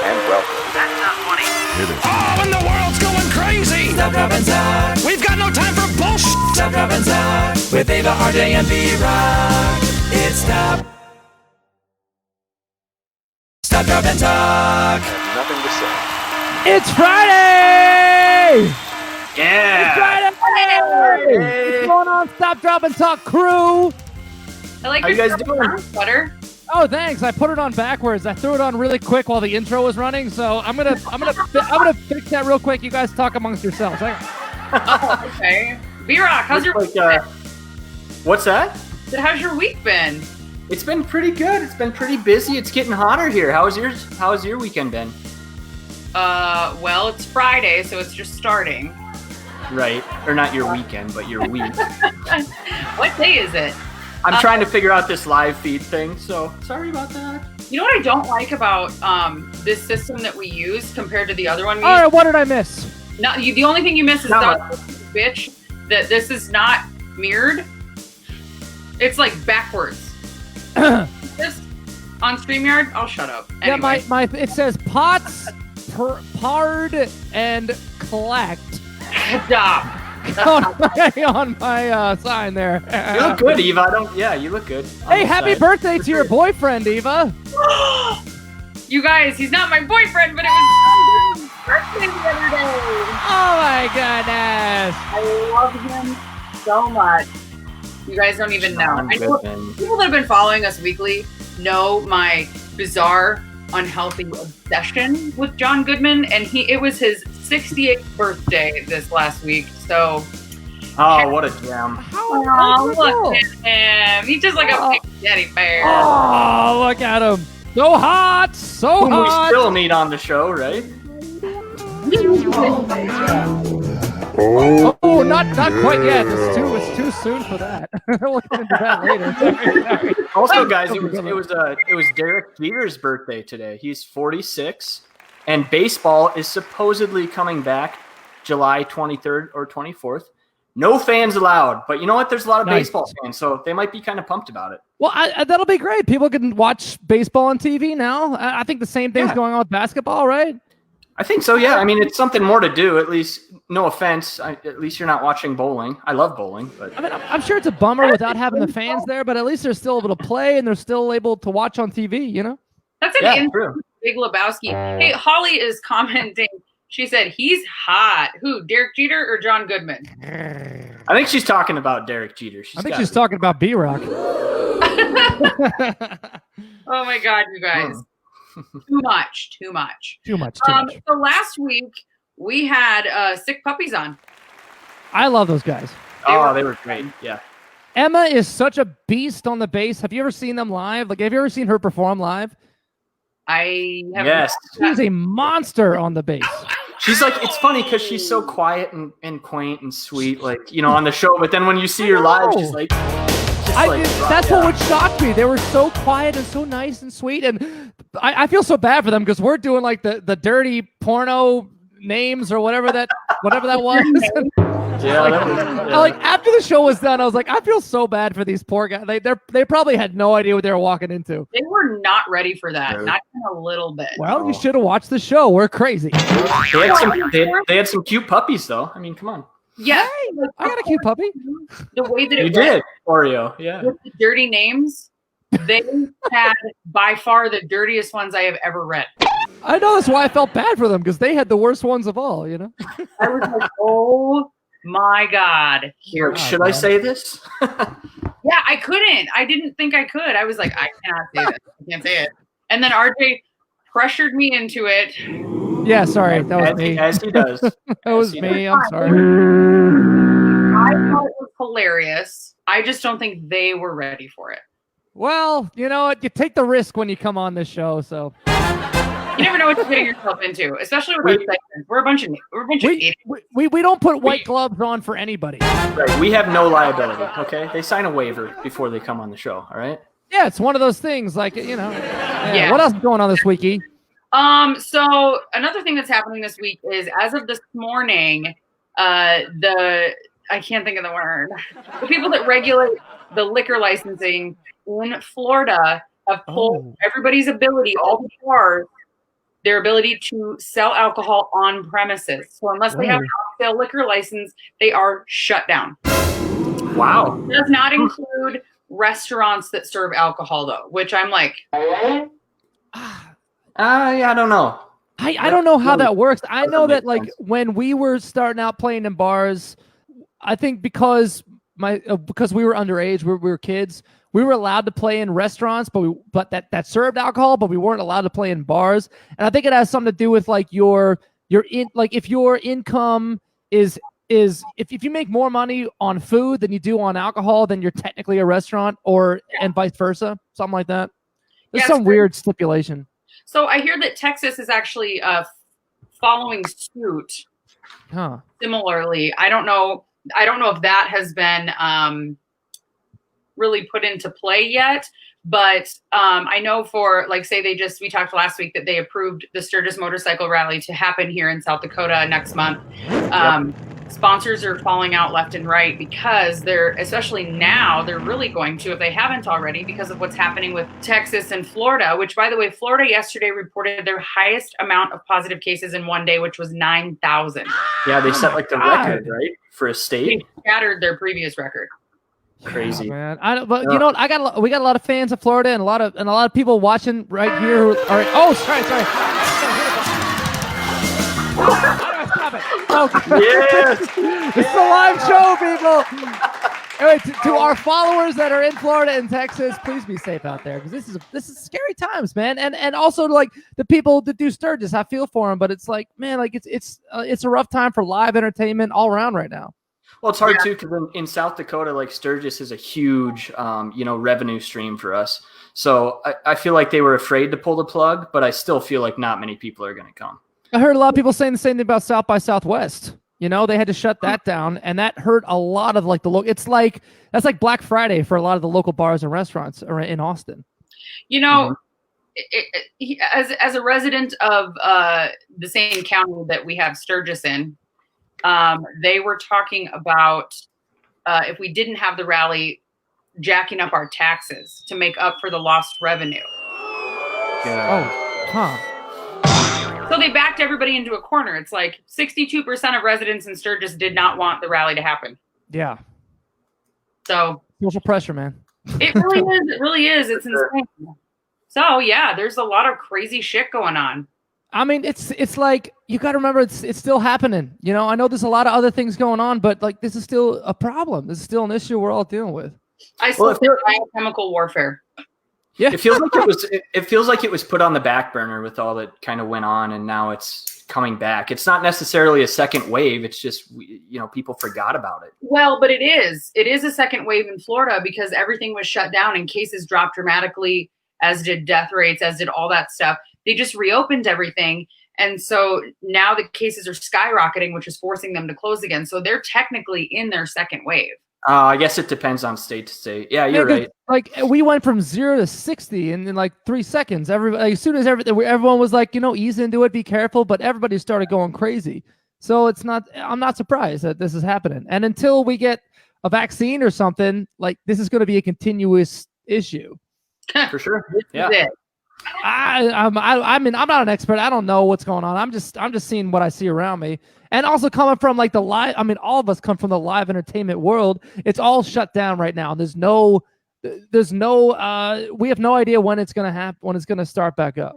and welcome. That's not funny. Oh, and the world's going crazy! Stop, drop, and talk. We've got no time for bullshit! Stop, drop, and talk. With Ava, RJ, and B-Rock. It's Stop. Stop, drop, and talk. Have nothing to say. It's Friday! Yeah. It's Friday! What's going on, Stop, Drop, and Talk crew? I like How your you guys doing? sweater. Oh, thanks. I put it on backwards. I threw it on really quick while the intro was running, so I'm gonna fix that real quick. You guys talk amongst yourselves. Oh, okay. B-Rock, how's your week been? What's that? How's your week been? It's been pretty good. It's been pretty busy. It's getting hotter here. How's your weekend been? Well, it's Friday, so it's just starting. Right. Or not your weekend, but your week. What day is it? I'm trying to figure out this live feed thing, so sorry about that. You know what I don't like about this system that we use compared to the other one we All right, what did I miss? No, the only thing you miss is bitch that this is not mirrored. It's like backwards. This on StreamYard, I'll shut up. Anyway. Yeah, my it says pots, pard, and collect Stop. on my sign there. You look good, Eva. You look good. Hey, happy birthday to your boyfriend, Eva. You guys, he's not my boyfriend, but it was his birthday the other day. Oh my goodness. I love him so much. You guys don't even know. I know people that have been following us weekly know my bizarre, unhealthy obsession with John Goodman, and it was his 68th birthday this last week. So, oh, what a gem! Oh, look at him. He's just like a big teddy bear. Oh, look at him. So hot, so hot. We still need on the show, right? Oh, not quite yet. It's too soon for that. We'll get into that later. Sorry. Also, guys, it was Derek Jeter's birthday today. He's 46, and baseball is supposedly coming back July 23rd or 24th. No fans allowed, but you know what? There's a lot of baseball fans, so they might be kind of pumped about it. Well, that'll be great. People can watch baseball on TV now. I think the same thing's going on with basketball, right? I think so, yeah. I mean, it's something more to do, at least. No offense. At least you're not watching bowling. I love bowling. But I mean, I'm sure it's a bummer without having the fans there, but at least they're still able to play and they're still able to watch on TV, you know? That's an Big Lebowski. Hey, Holly is commenting. She said, he's hot. Who, Derek Jeter or John Goodman? I think she's talking about Derek Jeter. I think she's talking about B-Rock. Oh, my God, you guys. Too much. Too much. So last week, we had sick puppies on. I love those guys. They were great. Yeah. Emma is such a beast on the bass. Have you ever seen them live? Like, have you ever seen her perform live? I haven't. Yes. She's a monster on the bass. She's like, it's funny because she's so quiet and quaint and sweet, like, you know, on the show. But then when you see her live, she's like, that's what would shock me. They were so quiet and so nice and sweet. And I feel so bad for them because we're doing like the dirty porno names or whatever that was. Like after the show was done, I was like, I feel so bad for these poor guys. They probably had no idea what they were walking into. They were not ready for that, not even a little bit. Well, you should have watched the show. We're crazy. They had some cute puppies, though. I mean, come on. Yeah, I got a cute puppy. The way that you did, Oreo. Yeah. With the dirty names, they had by far the dirtiest ones I have ever read. I know, that's why I felt bad for them because they had the worst ones of all. You know. I was like, oh my God. Here, should I say this? Yeah, I couldn't. I didn't think I could. I was like, I cannot say this. I can't say it. And then RJ pressured me into it. Yeah, sorry. That was me. As he does. That was me. I'm sorry. I thought it was hilarious. I just don't think they were ready for it. Well, you know what? You take the risk when you come on this show, so. You never know what you're getting yourself into, especially with our segments. We're a bunch of idiots. We don't put white gloves on for anybody. Right. We have no liability, okay? They sign a waiver before they come on the show, all right? Yeah, it's one of those things, like, you know. Yeah. What else is going on this week, E? So another thing that's happening this week is, as of this morning, I can't think of the word. The people that regulate the liquor licensing in Florida have pulled everybody's ability, all the bars, their ability to sell alcohol on premises. So unless they have an off-sale liquor license, they are shut down. Wow. It does not include restaurants that serve alcohol, though, which I'm like, yeah, I don't know. I don't know how that works. I know that like when we were starting out playing in bars, I think because we were underage, we were kids, we were allowed to play in restaurants, but that served alcohol, but we weren't allowed to play in bars. And I think it has something to do with like if your income is if you make more money on food than you do on alcohol, then you're technically a restaurant, and vice versa, something like that. There's some weird stipulation. So I hear that Texas is actually following suit. Huh. Similarly, I don't know if that has been really put into play yet, but I know for like, say we talked last week that they approved the Sturgis Motorcycle Rally to happen here in South Dakota next month. Sponsors are falling out left and right because especially now, they're really going to, if they haven't already, because of what's happening with Texas and Florida, which, by the way, Florida yesterday reported their highest amount of positive cases in one day, which was 9,000. Yeah, they set like the record, right? For a state. They shattered their previous record. Crazy, man. You know what? We got a lot of fans of Florida and a lot of people watching right here who are. Oh, sorry. Stop it. Okay. Yes. It's a live show, people. Anyway, to our followers that are in Florida and Texas, please be safe out there, because this is scary times, man. And also like the people that do Sturgis, I feel for them, but it's like, man, like it's a rough time for live entertainment all around right now. Well, it's hard too, because in South Dakota, like Sturgis is a huge, revenue stream for us. So I feel like they were afraid to pull the plug, but I still feel like not many people are going to come. I heard a lot of people saying the same thing about South by Southwest. You know, they had to shut that down, and that hurt a lot of like the local. That's like Black Friday for a lot of the local bars and restaurants in Austin. You know, as a resident of the same county that we have Sturgis in, they were talking about if we didn't have the rally, jacking up our taxes to make up for the lost revenue. Yeah. Oh, huh. So they backed everybody into a corner. It's like 62% of residents in Sturgis did not want the rally to happen. Yeah. So social pressure, man. It really is. It really is. It's insane. So yeah, there's a lot of crazy shit going on. I mean, it's like, you got to remember it's still happening. You know, I know there's a lot of other things going on, but like this is still a problem. This is still an issue we're all dealing with. I still think biochemical warfare. Yeah, it feels like it was put on the back burner with all that kind of went on, and now it's coming back. It's not necessarily a second wave. It's just people forgot about it. Well, but it is. It is a second wave in Florida because everything was shut down and cases dropped dramatically, as did death rates, as did all that stuff. They just reopened everything, and so now the cases are skyrocketing, which is forcing them to close again. So they're technically in their second wave. I guess it depends on state to state. Yeah, you're right. Like we went from 0 to 60 in like 3 seconds. As soon as everyone was like, ease into it, be careful, but everybody started going crazy. So I'm not surprised that this is happening. And until we get a vaccine or something, like this is going to be a continuous issue. For sure. Yeah. I mean, I'm not an expert. I don't know what's going on. I'm just seeing what I see around me. And also coming from like the live, I mean, all of us come from the live entertainment world. It's all shut down right now. We have no idea when it's going to happen, when it's going to start back up.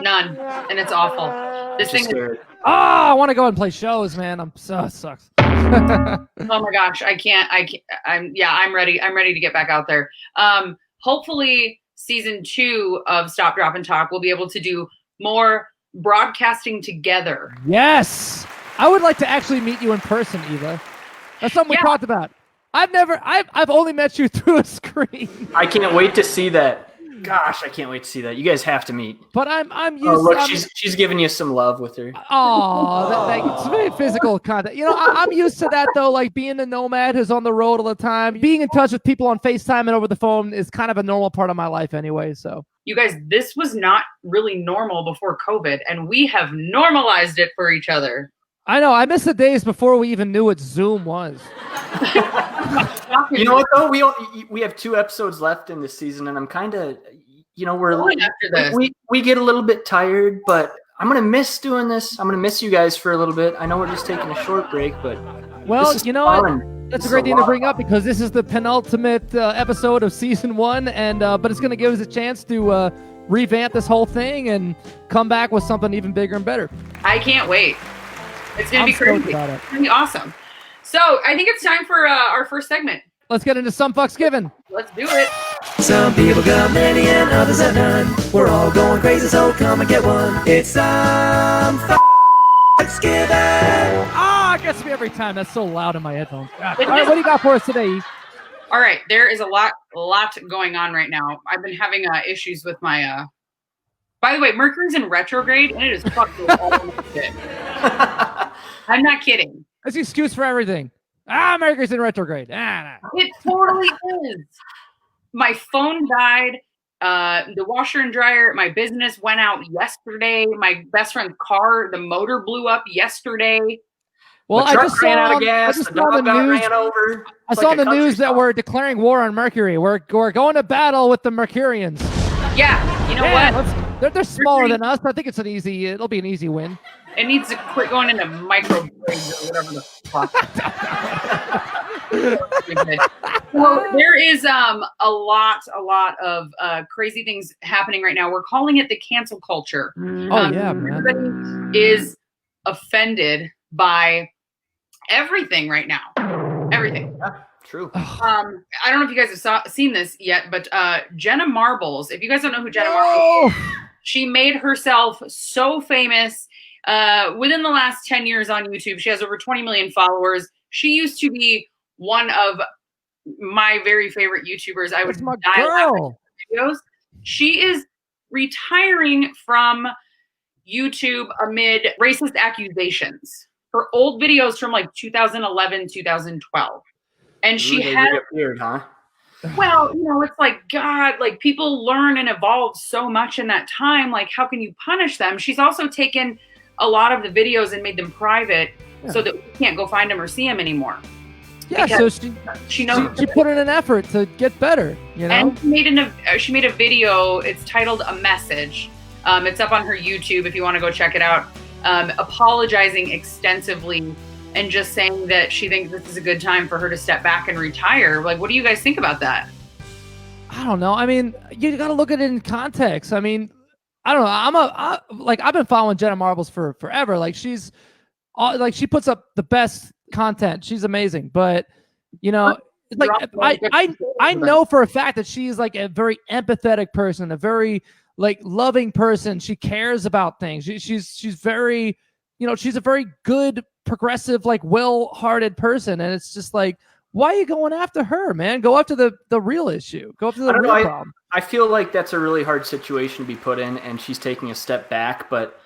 None. And it's awful. I want to go and play shows, man. It sucks. Oh my gosh. I'm ready. I'm ready to get back out there. Hopefully season 2 of Stop, Drop, and Talk will be able to do more broadcasting together. Yes. I would like to actually meet you in person, Eva. That's something we talked about. I've only met you through a screen. I can't wait to see that. Gosh, I can't wait to see that. You guys have to meet. But I'm used. Oh, look, she's giving you some love with her. Oh, it's very physical contact. I'm used to that though. Like being a nomad who's on the road all the time, being in touch with people on FaceTime and over the phone is kind of a normal part of my life anyway. So you guys, this was not really normal before COVID, and we have normalized it for each other. I know. I miss the days before we even knew what Zoom was. You know what though? We have 2 episodes left in this season, and I'm kind of, you know, we get a little bit tired, but I'm going to miss doing this. I'm going to miss you guys for a little bit. I know we're just taking a short break, but well, you know what? That's a great thing to bring up because this is the penultimate episode of season 1, and but it's going to give us a chance to revamp this whole thing and come back with something even bigger and better. I can't wait. It's going to be crazy. It's going to be awesome. So I think it's time for our first segment. Let's get into some fucks given. Let's do it. Some people got many and others are none. We're all going crazy, so come and get one. It's some fucks given. It gets me every time. That's so loud in my headphones. All right, what do you got for us today, Eve? All right, there is a lot going on right now. I've been having issues with my. By the way, Mercury's in retrograde, and it is fucking all over shit. I'm not kidding. That's the excuse for everything. Mercury's in retrograde. Nah. It totally is. My phone died. The washer and dryer, my business went out yesterday. My best friend's car, the motor blew up yesterday. Well, I just ran out of gas. The dog ran over. I saw on the news that we're declaring war on Mercury. We're going to battle with the Mercurians. Yeah, you know what? They're smaller than us. I think it'll be an easy win. It needs to quit going into microwaves or whatever the fuck. Well, there is a lot of crazy things happening right now. We're calling it the cancel culture. Man. Everybody is offended by everything right now. Everything. Yeah, true. I don't know if you guys have seen this yet, but Jenna Marbles, if you guys don't know who Jenna Marbles is, she made herself so famous within the last 10 years on YouTube. She has over 20 million followers. She used to be one of my very favorite YouTubers. I would die laughing at videos. She is retiring from YouTube amid racist accusations. Her old videos from like 2011, 2012. And she had weird, huh? Well, you know, it's like, God, like people learn and evolve so much in that time. Like, how can you punish them? She's also taken a lot of the videos and made them private so that we can't go find them or see them anymore. Yeah, so she knows she put in an effort to get better, you know. And she made a video. It's titled "A Message." It's up on her YouTube if you want to go check it out. Apologizing extensively and just saying that she thinks this is a good time for her to step back and retire. Like, what do you guys think about that? I don't know. I mean, you got to look at it in context. I mean, I don't know. I've been following Jenna Marbles for forever. Like she puts up the best content. She's amazing. But you know, like I know for a fact that she's like a very empathetic person, a very like loving person. She cares about things. She's very, you know, she's a very good, progressive, like well-hearted person. And it's just like, why are you going after her, man? Go after the real issue. Go after the real problem. I feel like that's a really hard situation to be put in, and she's taking a step back. But,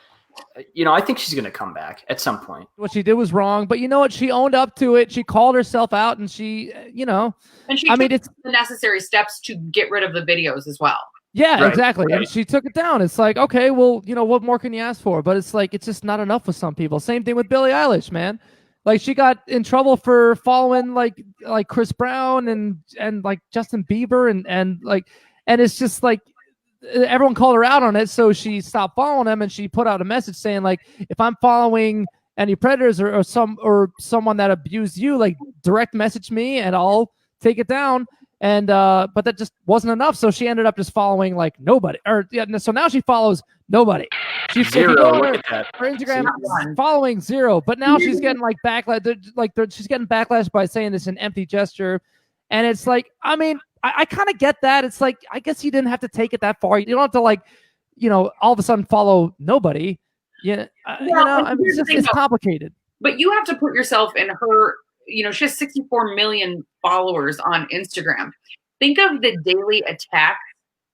you know, I think she's going to come back at some point. What she did was wrong. But you know what? She owned up to it. She called herself out, and she, you know. And she took the necessary steps to get rid of the videos as well. Yeah, right, exactly. Right. And she took it down. It's like, okay, well, you know, what more can you ask for? But it's like, it's just not enough with some people. Same thing with Billie Eilish, man. Like she got in trouble for following like Chris Brown and like Justin Bieber and it's just like everyone called her out on it, so she stopped following them and she put out a message saying like, if I'm following any predators or someone that abused you, like direct message me and I'll take it down. And but that just wasn't enough, so she ended up just following like nobody. So now she follows nobody. She's zero. Look at that. Her Instagram following 0, but now she's getting like backlash. She's getting backlash by saying this an empty gesture, and it's like, I mean, I kind of get that. It's like, I guess you didn't have to take it that far. You don't have to like, you know, all of a sudden follow nobody. Yeah, you know, I mean, it's complicated. But you have to put yourself in her. You know, she has 64 million followers on Instagram. Think of the daily attacks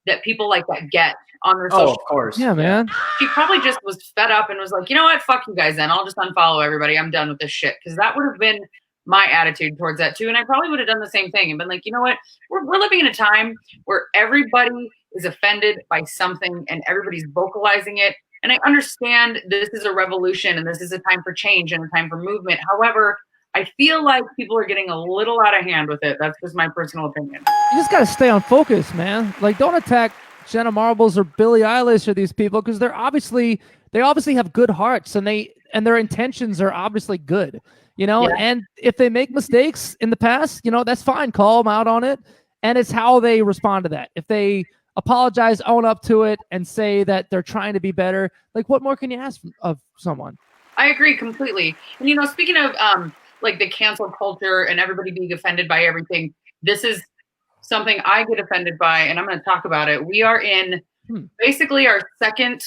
that people like that get on their social. Oh, of course. Yeah, man. She probably just was fed up and was like, you know what? Fuck you guys then. I'll just unfollow everybody. I'm done with this shit. Because that would have been my attitude towards that too. And I probably would have done the same thing and been like, you know what? We're living in a time where everybody is offended by something and everybody's vocalizing it. And I understand this is a revolution and this is a time for change and a time for movement. However, I feel like people are getting a little out of hand with it. That's just my personal opinion. You just got to stay on focus, man. Like, don't attack Jenna Marbles or Billie Eilish or these people because they obviously have good hearts and their intentions are obviously good, you know. Yeah. And if they make mistakes in the past, you know, that's fine. Call them out on it, and it's how they respond to that. If they apologize, own up to it, and say that they're trying to be better, like what more can you ask of someone? I agree completely. And you know, speaking of like the cancel culture and everybody being offended by everything, this is something I get offended by, and I'm going to talk about it. We are in basically our second,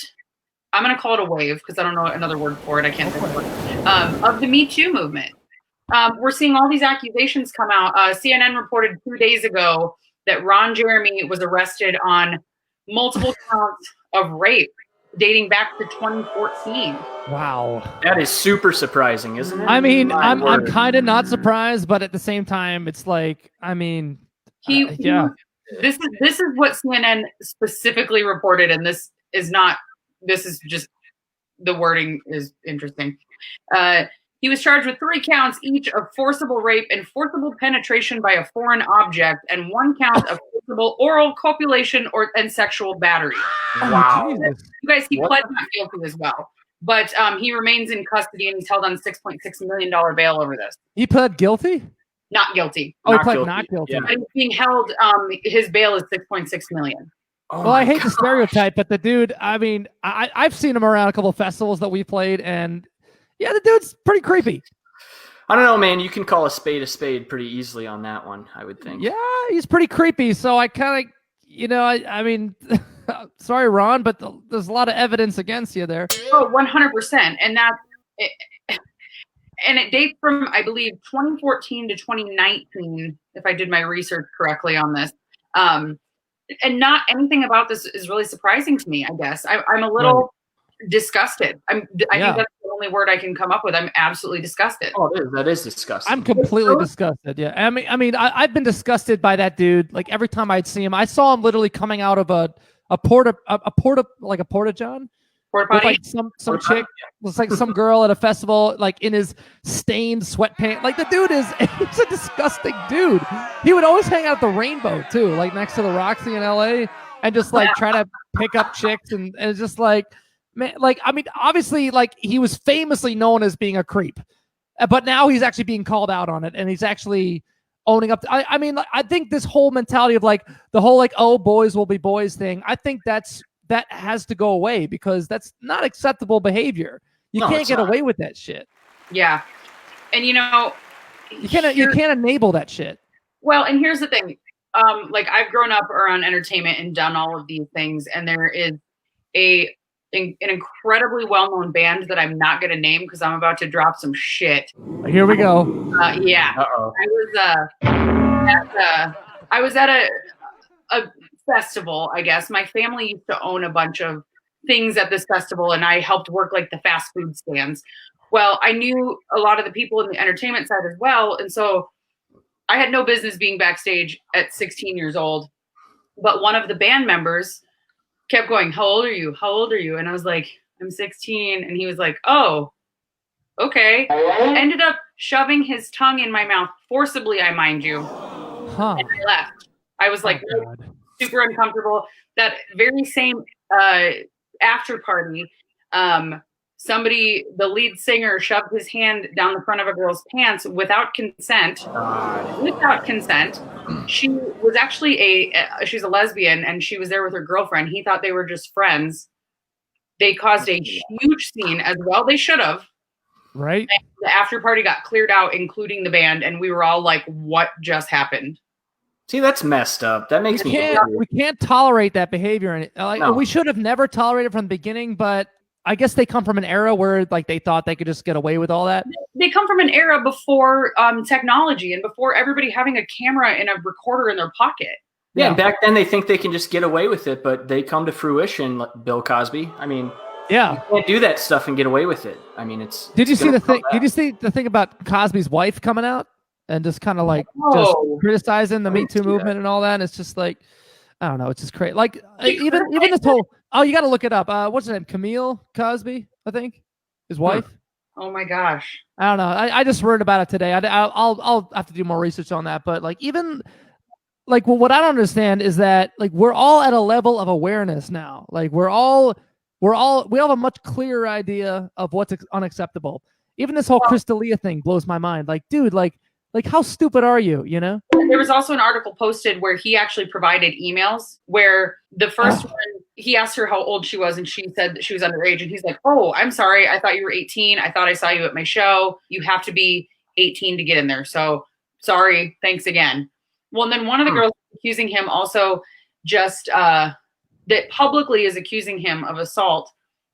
I'm going to call it a wave because I don't know another word for it. I can't think of it. Of the Me Too movement. We're seeing all these accusations come out. CNN reported 2 days ago that Ron Jeremy was arrested on multiple counts of rape dating back to 2014. Wow. That is super surprising, isn't it? I mean, My I'm word. kind of not surprised, but at the same time, it's like, I mean, yeah. This is what CNN specifically reported, and this is just the wording is interesting. He was charged with 3 counts each of forcible rape and forcible penetration by a foreign object, and 1 count of forcible oral copulation and sexual battery. Wow. Jesus. You guys, he pled not guilty as well, but he remains in custody and he's held on $6.6 million bail over this. He pled guilty? Not guilty. Oh, Not he pled guilty. not guilty. Yeah. But he's being held. His bail is $6.6 million. Oh Well, I my hate the God. stereotype, but the dude, I mean, I've seen him around a couple of festivals that we played, and yeah, the dude's pretty creepy. I don't know, man. You can call a spade pretty easily on that one, I would think. Yeah, he's pretty creepy. So I kind of, you know, I mean, sorry, Ron, but there's a lot of evidence against you there. Oh, 100%. And it dates from, I believe, 2014 to 2019, if I did my research correctly on this. And not anything about this is really surprising to me, I guess. I'm a little disgusted. I think that's the only word I can come up with. I'm absolutely disgusted. Oh, that is disgusting. I'm completely disgusted. Yeah, I've been disgusted by that dude. Like every time I'd see him, I saw him literally coming out of a porta john. Porta With potty? like some chick, was like some girl at a festival, like in his stained sweatpants. Like the dude he's a disgusting dude. He would always hang out at the Rainbow too, like next to the Roxy in LA, and just like try to pick up chicks, and it's just like, man, like I mean, obviously, like he was famously known as being a creep, but now he's actually being called out on it, and he's actually owning up. I mean, like, I think this whole mentality of like the whole like, oh, boys will be boys thing. I think that has to go away because that's not acceptable behavior. You can't get away with that shit. Yeah. And you know, you can't enable that shit. Well, and here's the thing. Like I've grown up around entertainment and done all of these things, and there is an incredibly well-known band that I'm not going to name because I'm about to drop some shit. Here we go. Yeah. Uh-oh. I was at a festival, I guess. My family used to own a bunch of things at this festival, and I helped work like the fast food stands. Well, I knew a lot of the people in the entertainment side as well, and so I had no business being backstage at 16 years old. But one of the band members kept going, "How old are you? How old are you?" And I was like, "I'm 16." And he was like, "Oh, okay." Ended up shoving his tongue in my mouth forcibly, I mind you. Huh. And I left. I was like, Oh, God. super uncomfortable. That very same after party, the lead singer shoved his hand down the front of a girl's pants without consent. Without consent. She was actually she's a lesbian, and she was there with her girlfriend. He thought they were just friends. They caused a huge scene as well. They should have. Right. And the after party got cleared out, including the band, and we were all like, "What just happened?" See, that's messed up. That makes me angry. We can't tolerate that behavior, and No. we should have never tolerated it from the beginning. But I guess they come from an era where like they thought they could just get away with all that. They come from an era before technology and before everybody having a camera and a recorder in their pocket. Yeah, and back then they think they can just get away with it, but they come to fruition, like Bill Cosby. I mean, Yeah. you can't do that stuff and get away with it. I mean, it's. Did you it's see gonna the thing? come Did back. you see the thing about Cosby's wife coming out and just kind of like Oh. just criticizing the Me Too see that. movement and all that? And it's just like, I don't know. It's just crazy. Like She even this whole. Oh, you got to look it up. What's her name? Camille Cosby, I think, his wife. Oh my gosh. I don't know. I just heard about it today. I'll have to do more research on that. But like even like, well, what I don't understand is that like we're all at a level of awareness now. Like we have a much clearer idea of what's unacceptable. Even this whole Crystalia thing blows my mind. Like, dude, like how stupid are you? You know? There was also an article posted where he actually provided emails where the first one, he asked her how old she was and she said that she was underage. And he's like, oh, I'm sorry. I thought you were 18. I thought I saw you at my show. You have to be 18 to get in there. So sorry. Thanks again. Well, and then one of the girls accusing him also just that publicly is accusing him of assault.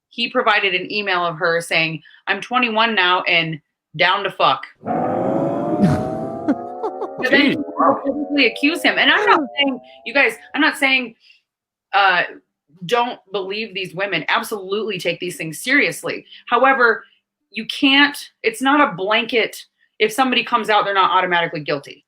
He provided an email of her saying, I'm 21 now and down to fuck. But then publicly accuse him. And I'm not saying, you guys, I'm not saying don't believe these women. Absolutely take these things seriously. However, you can't, it's not a blanket. If somebody comes out, they're not automatically guilty.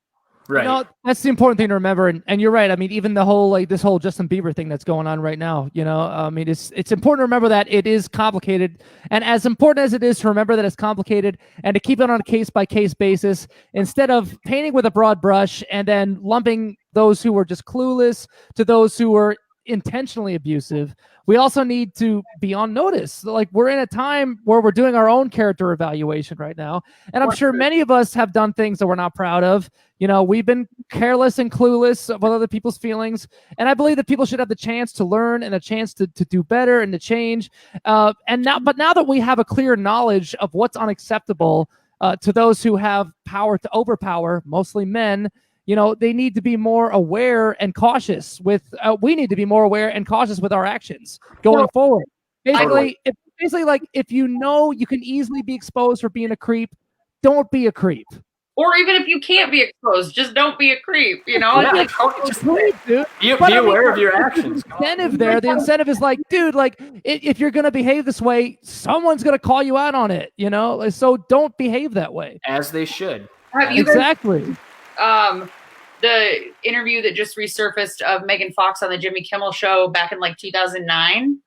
Right. You know, that's the important thing to remember. And you're right. I mean, even the whole, like this whole Justin Bieber thing that's going on right now, you know, I mean, it's important to remember that it is complicated. And as important as it is to remember that it's complicated and to keep it on a case by case basis, instead of painting with a broad brush and then lumping those who were just clueless to those who were intentionally abusive, we also need to be on notice. Like we're in a time where we're doing our own character evaluation right now. And I'm sure many of us have done things that we're not proud of. You know, we've been careless and clueless about other people's feelings. And I believe that people should have the chance to learn and a chance to do better and to change. But now that we have a clear knowledge of what's unacceptable to those who have power to overpower, mostly men, you know, they need to be more aware and cautious with, we need to be more aware and cautious with our actions going forward. Basically, if you know you can easily be exposed for being a creep, don't be a creep. Or even if you can't be exposed, just don't be a creep, you know? Yeah, just be aware of your actions. The incentive is like, dude, like if you're going to behave this way, someone's going to call you out on it, you know? So don't behave that way. As they should. Exactly. The interview that just resurfaced of Megan Fox on the Jimmy Kimmel show back in like 2009,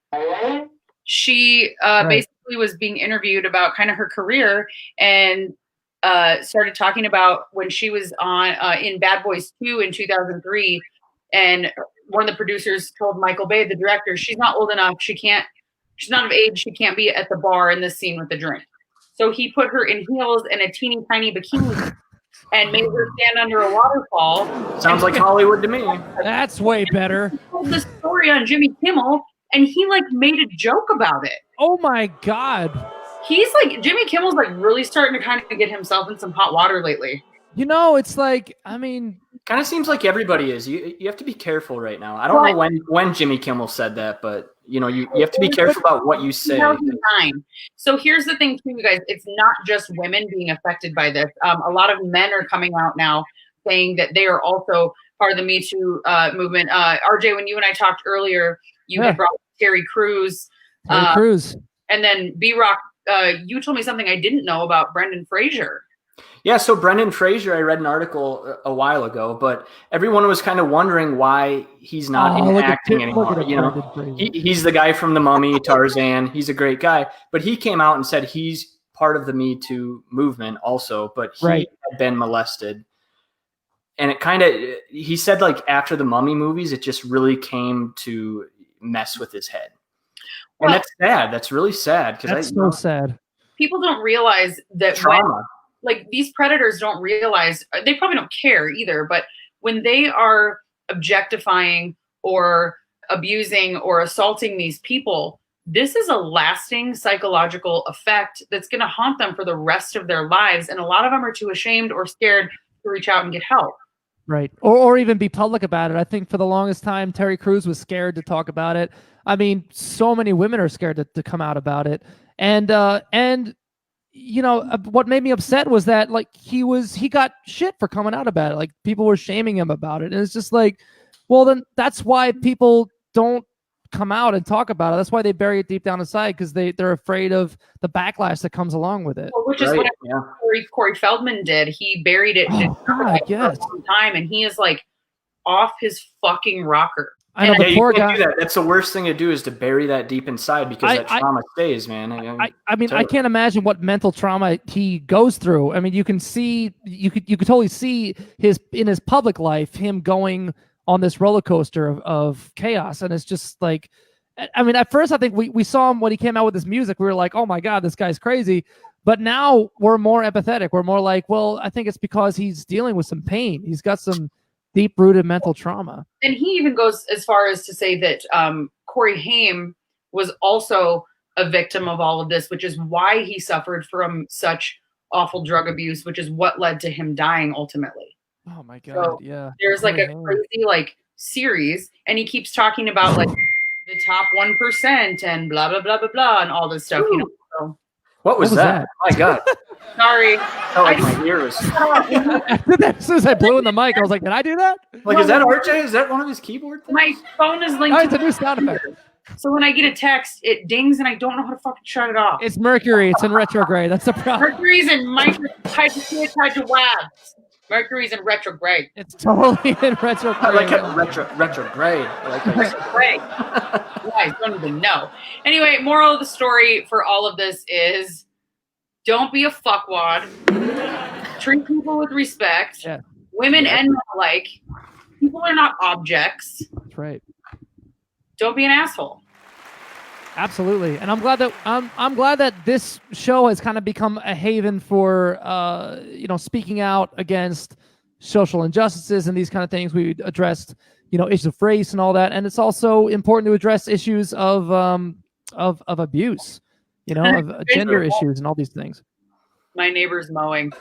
she basically was being interviewed about kind of her career and started talking about when she was on in Bad Boys 2 in 2003, and one of the producers told Michael Bay, the director, she's not old enough, she's not of age, she can't be at the bar in this scene with the drink. So he put her in heels and a teeny tiny bikini and made her stand under a waterfall. Sounds like Hollywood to me. That's way better. He told the story on Jimmy Kimmel, and he like made a joke about it. Oh my God. He's like, Jimmy Kimmel's like really starting to kind of get himself in some hot water lately. You know, it's like, I mean, kind of seems like everybody is. You have to be careful right now. I don't know when Jimmy Kimmel said that, but you know, you have to be careful about what you say. 2009. So here's the thing too, you guys, it's not just women being affected by this. A lot of men are coming out now saying that they are also part of the Me Too movement. RJ, when you and I talked earlier, you had brought Terry Crews. And then B-Rock, you told me something I didn't know about Brendan Fraser. Yeah, so Brendan Fraser, I read an article a while ago, but everyone was kind of wondering why he's not in acting anymore. You know, he's the guy from The Mummy, Tarzan. He's a great guy, but he came out and said he's part of the Me Too movement also, but he had been molested. And it kind of, he said like after the Mummy movies, it just really came to mess with his head. And that's sad. That's really sad. That's so sad. People don't realize that trauma. Like these predators don't realize, they probably don't care either, but when they are objectifying or abusing or assaulting these people, this is a lasting psychological effect that's going to haunt them for the rest of their lives. And a lot of them are too ashamed or scared to reach out and get help. Right. Or even be public about it. I think for the longest time, Terry Crews was scared to talk about it. I mean, so many women are scared to come out about it. And you know, what made me upset was that like he got shit for coming out about it. Like people were shaming him about it. And it's just like, well, then that's why people don't come out and talk about it. That's why they bury it deep down inside, because they're afraid of the backlash that comes along with it. Well, which is what Corey Feldman did. He buried it for a long time, and he is like off his fucking rocker. I know the poor you can't guy. do that. That's the worst thing to do is to bury that deep inside because that trauma stays, man. I mean, I can't imagine what mental trauma he goes through. I mean, you could totally see in his public life him going on this roller coaster of chaos, and it's just like, I mean, at first I think we saw him when he came out with his music. We were like, oh my god, this guy's crazy. But now we're more empathetic. We're more like, well, I think it's because he's dealing with some pain. He's got some deep-rooted mental trauma. And he even goes as far as to say that Corey Haim was also a victim of all of this, which is why he suffered from such awful drug abuse, which is what led to him dying ultimately. Oh my god, so yeah. There's like a crazy like series, and he keeps talking about like the top 1% and blah blah blah blah blah and all this stuff. You know. So, what was that? Oh my god. Sorry. Like my ears. As soon as I blew in the mic, I was like, "Did I do that?" Like, is that RJ? Is that one of his keyboard things? My phone is linked. Oh, it's a new sound effect. So when I get a text, it dings, and I don't know how to fucking shut it off. It's Mercury. It's in retrograde. That's the problem. Mercury's in Mercury's in retrograde. It's totally in retrograde. I like it retrograde. I like it. Retrograde. You guys don't even know. Anyway, moral of the story for all of this is don't be a fuckwad. Treat people with respect. Yeah. Women and men alike. People are not objects. That's right. Don't be an asshole. Absolutely, and I'm glad that this show has kind of become a haven for speaking out against social injustices and these kind of things. We addressed issues of race and all that, and it's also important to address issues of abuse, of gender issues and all these things. My neighbor's mowing.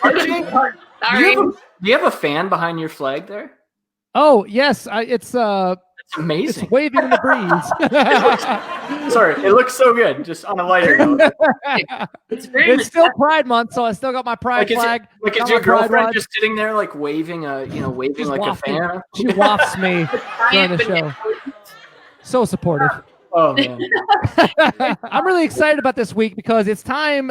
RJ, Sorry. do you have a fan behind your flag there? Oh yes, it's amazing. It's waving in the breeze. Sorry, it looks so good. Just on a lighter note. It's still Pride Month, so I still got my Pride flag. Is your girlfriend just sitting there like waving like wafting. a fan? She wafts me during the show. So supportive. Oh man. I'm really excited about this week because it's time.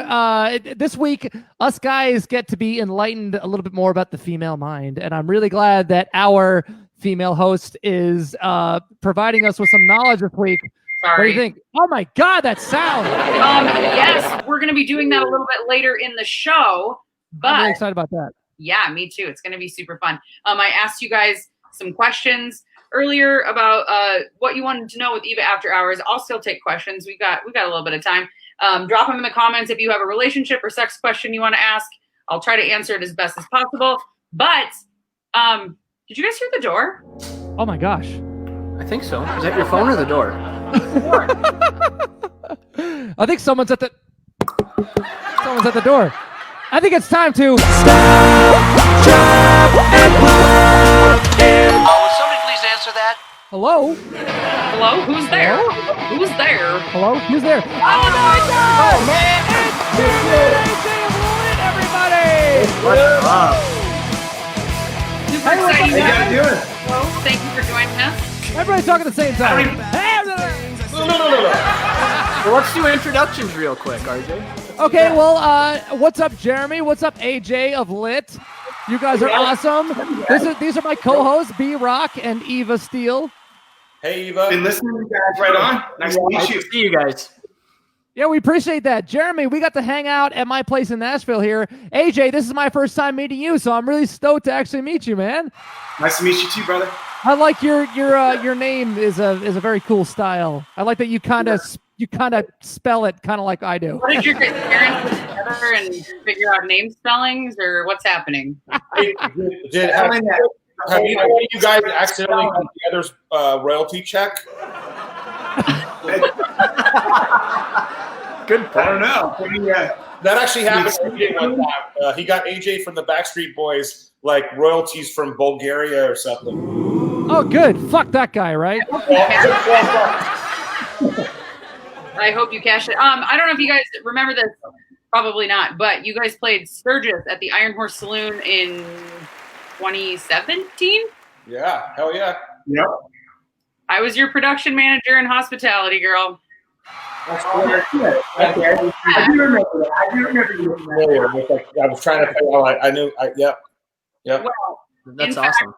This week, us guys get to be enlightened a little bit more about the female mind, and I'm really glad that our female host is providing us with some knowledge this week. Sorry. What do you think? Oh my god, that sound! Yes, we're going to be doing that a little bit later in the show. But I'm really excited about that. Yeah, me too. It's going to be super fun. I asked you guys some questions earlier about what you wanted to know with Eva After Hours. I'll still take questions. We got a little bit of time. Drop them in the comments if you have a relationship or sex question you want to ask. I'll try to answer it as best as possible. But did you guys hear the door? Oh my gosh. I think so. Is that your phone or the door? I think someone's at the door. I think it's time to Stop, drop, and pop in. Will somebody please answer that? hello. Hello? Who's there? Who's there? Hello? Who's there? Oh my god! Oh man! It's everybody! What's up? Super Hey, what's up, exciting. guys? Hello. Thank you for joining us. Everybody talking at the same time. Well, let's do introductions real quick, RJ. Okay, well, what's up, Jeremy? What's up, AJ of Lit? You guys are awesome. These are my co-hosts, B-Rock and Eva Steele. Hey, Eva. Been listening to you guys right on. Nice to Nice meet to you. see you guys. Yeah, we appreciate that. Jeremy, we got to hang out at my place in Nashville here. AJ, this is my first time meeting you, so I'm really stoked to actually meet you, man. Nice to meet you too, brother. I like your name is a very cool style. I like that you kind of spell it kind of like I do. What did your parents put together and figure out name spellings, or what's happening? Have you guys accidentally got the other's royalty check? Good point. I don't know. That actually happened to me one time. He got AJ from the Backstreet Boys, like royalties from Bulgaria or something. Oh, good. Fuck that guy, right? I hope you cash it. I don't know if you guys remember this. Probably not. But you guys played Sturgis at the Iron Horse Saloon in 2017? Yeah, hell yeah. Yep. I was your production manager and hospitality girl. That's cool. Okay. I do remember that. I do remember you. I was trying to figure out. I knew. Yep. Well, That's in fact, awesome.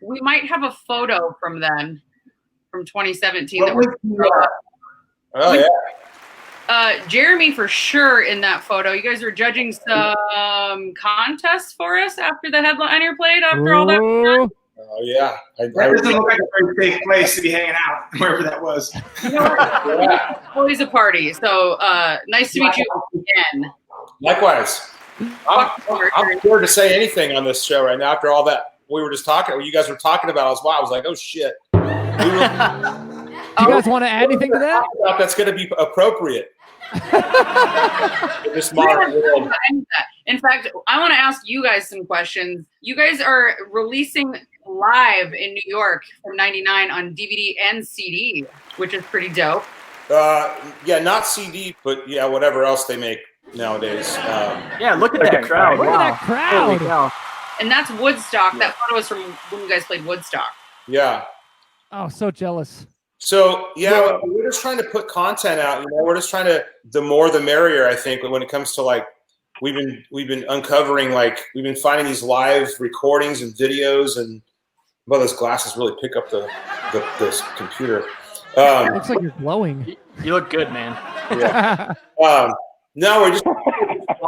we might have a photo from then, from 2017. What That was we're the, Oh yeah. Jeremy for sure in that photo. You guys were judging some contests for us after the headliner played. After all that, Ooh. Oh yeah. that doesn't look like a very safe place to be hanging out, wherever that was. you know what? Always a party. So nice to meet you again. Likewise. I'm scared to say anything on this show right now after all that we were just talking. You guys were talking about. I was like, oh shit. Do you guys want to add anything to that? That's going to be appropriate. In this modern world. In fact, I want to ask you guys some questions. You guys are releasing live in New York from '99 on DVD and CD, which is pretty dope. Yeah, not CD, but yeah, whatever else they make nowadays. Yeah, look at that crowd. Look at that crowd. Holy cow. And that's Woodstock. That photo was from when you guys played Woodstock. Yeah. Oh, so jealous. So yeah, we're just trying to put content out. You know, we're just trying to. The more, the merrier. I think when it comes to like, we've been uncovering, like, we've been finding these live recordings and videos, and well, those glasses really pick up the computer. Looks like you're glowing. You look good, man. Yeah. No, we're just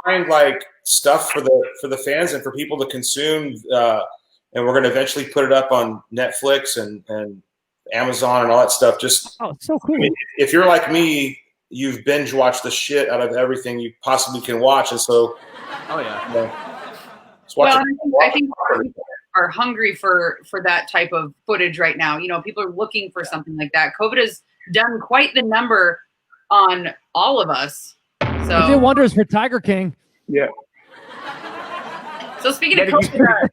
find like stuff for the fans and for people to consume, and we're going to eventually put it up on Netflix and Amazon and all that stuff. Just it's so cool. I mean, if you're like me, you've binge watched the shit out of everything you possibly can watch, and so just watch I think people are hungry for that type of footage right now. You know, people are looking for something like that. COVID has done quite the number on all of us. So It did wonders for Tiger King. Yeah. So speaking of COVID,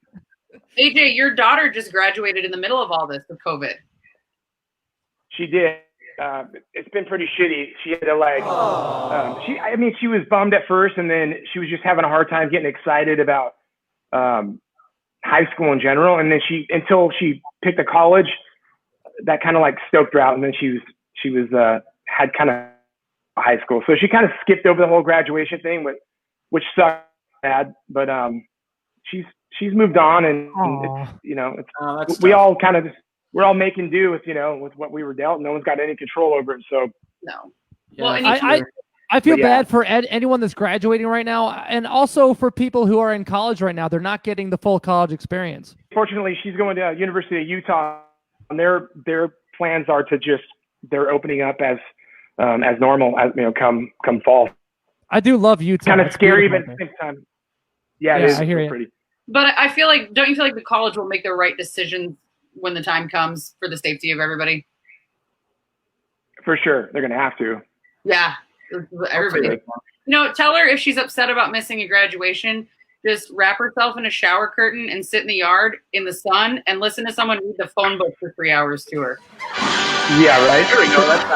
AJ, your daughter just graduated in the middle of all this with COVID. She did. It's been pretty shitty. She had to like, she was bummed at first, and then she was just having a hard time getting excited about high school in general. And then until she picked a college, that kind of like stoked her out. And then she had kind of high school, so she kind of skipped over the whole graduation thing, which sucked bad. But she's moved on, and it's, we all kind of we're all making do with with what we were dealt. No one's got any control over it. So no. Yeah. Well, I feel bad for anyone that's graduating right now, and also for people who are in college right now. They're not getting the full college experience. Fortunately, she's going to University of Utah, and their plans are to they're opening up as normal as come fall. I do love Utah. Kind of scary, but at the same time, yeah, it is. I hear you. Pretty. But I feel like, don't you feel like the college will make the right decision when the time comes for the safety of everybody? For sure, they're going to have to. Yeah, everybody. Tell her if she's upset about missing a graduation, just wrap herself in a shower curtain and sit in the yard in the sun and listen to someone read the phone book for 3 hours to her. Yeah, right.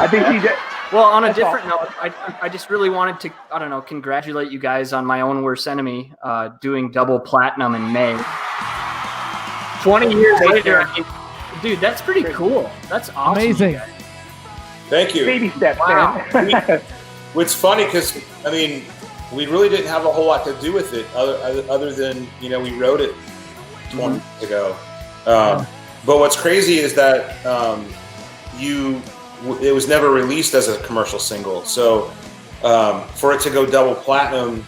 I think she did. Well, on a different note, I just really wanted to, congratulate you guys on my own worst enemy doing double platinum in May. 20 years later, dude, that's pretty cool. That's awesome. Amazing. Thank you. Baby steps, Wow. man. It's funny because, we really didn't have a whole lot to do with it other than, we wrote it 20 years ago. But what's crazy is that it was never released as a commercial single. So for it to go double platinum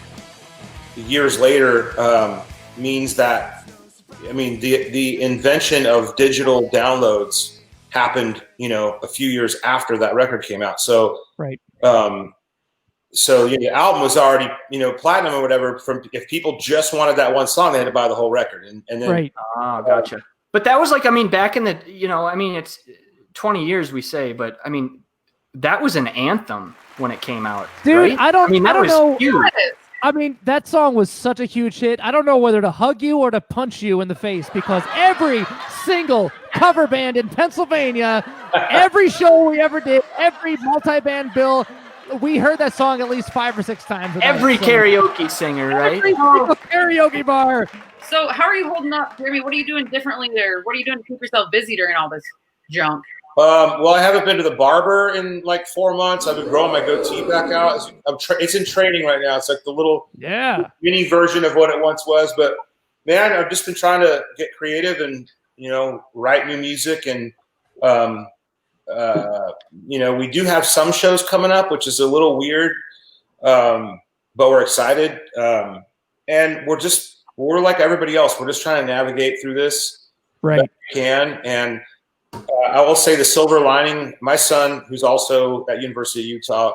years later means that, the invention of digital downloads happened, a few years after that record came out. So, right. So the album was already, platinum or whatever. If people just wanted that one song, they had to buy the whole record. And then, right. Gotcha. But that was like, back in the, it's 20 years we say, but that was an anthem when it came out. Dude, right? I don't know. Huge. That song was such a huge hit. I don't know whether to hug you or to punch you in the face, because every single cover band in Pennsylvania, every show we ever did, every multi-band bill, we heard that song at least 5 or 6 times. Every karaoke singer, right? Every single karaoke bar. So how are you holding up, Jeremy? What are you doing differently there? What are you doing to keep yourself busy during all this junk? Well, I haven't been to the barber in like 4 months. I've been growing my goatee back out. It's in training right now. It's like the little mini version of what it once was. But man, I've just been trying to get creative and write new music. And, we do have some shows coming up, which is a little weird, but we're excited. And we're like everybody else. We're just trying to navigate through this right. best we can. And I will say the silver lining, my son, who's also at University of Utah,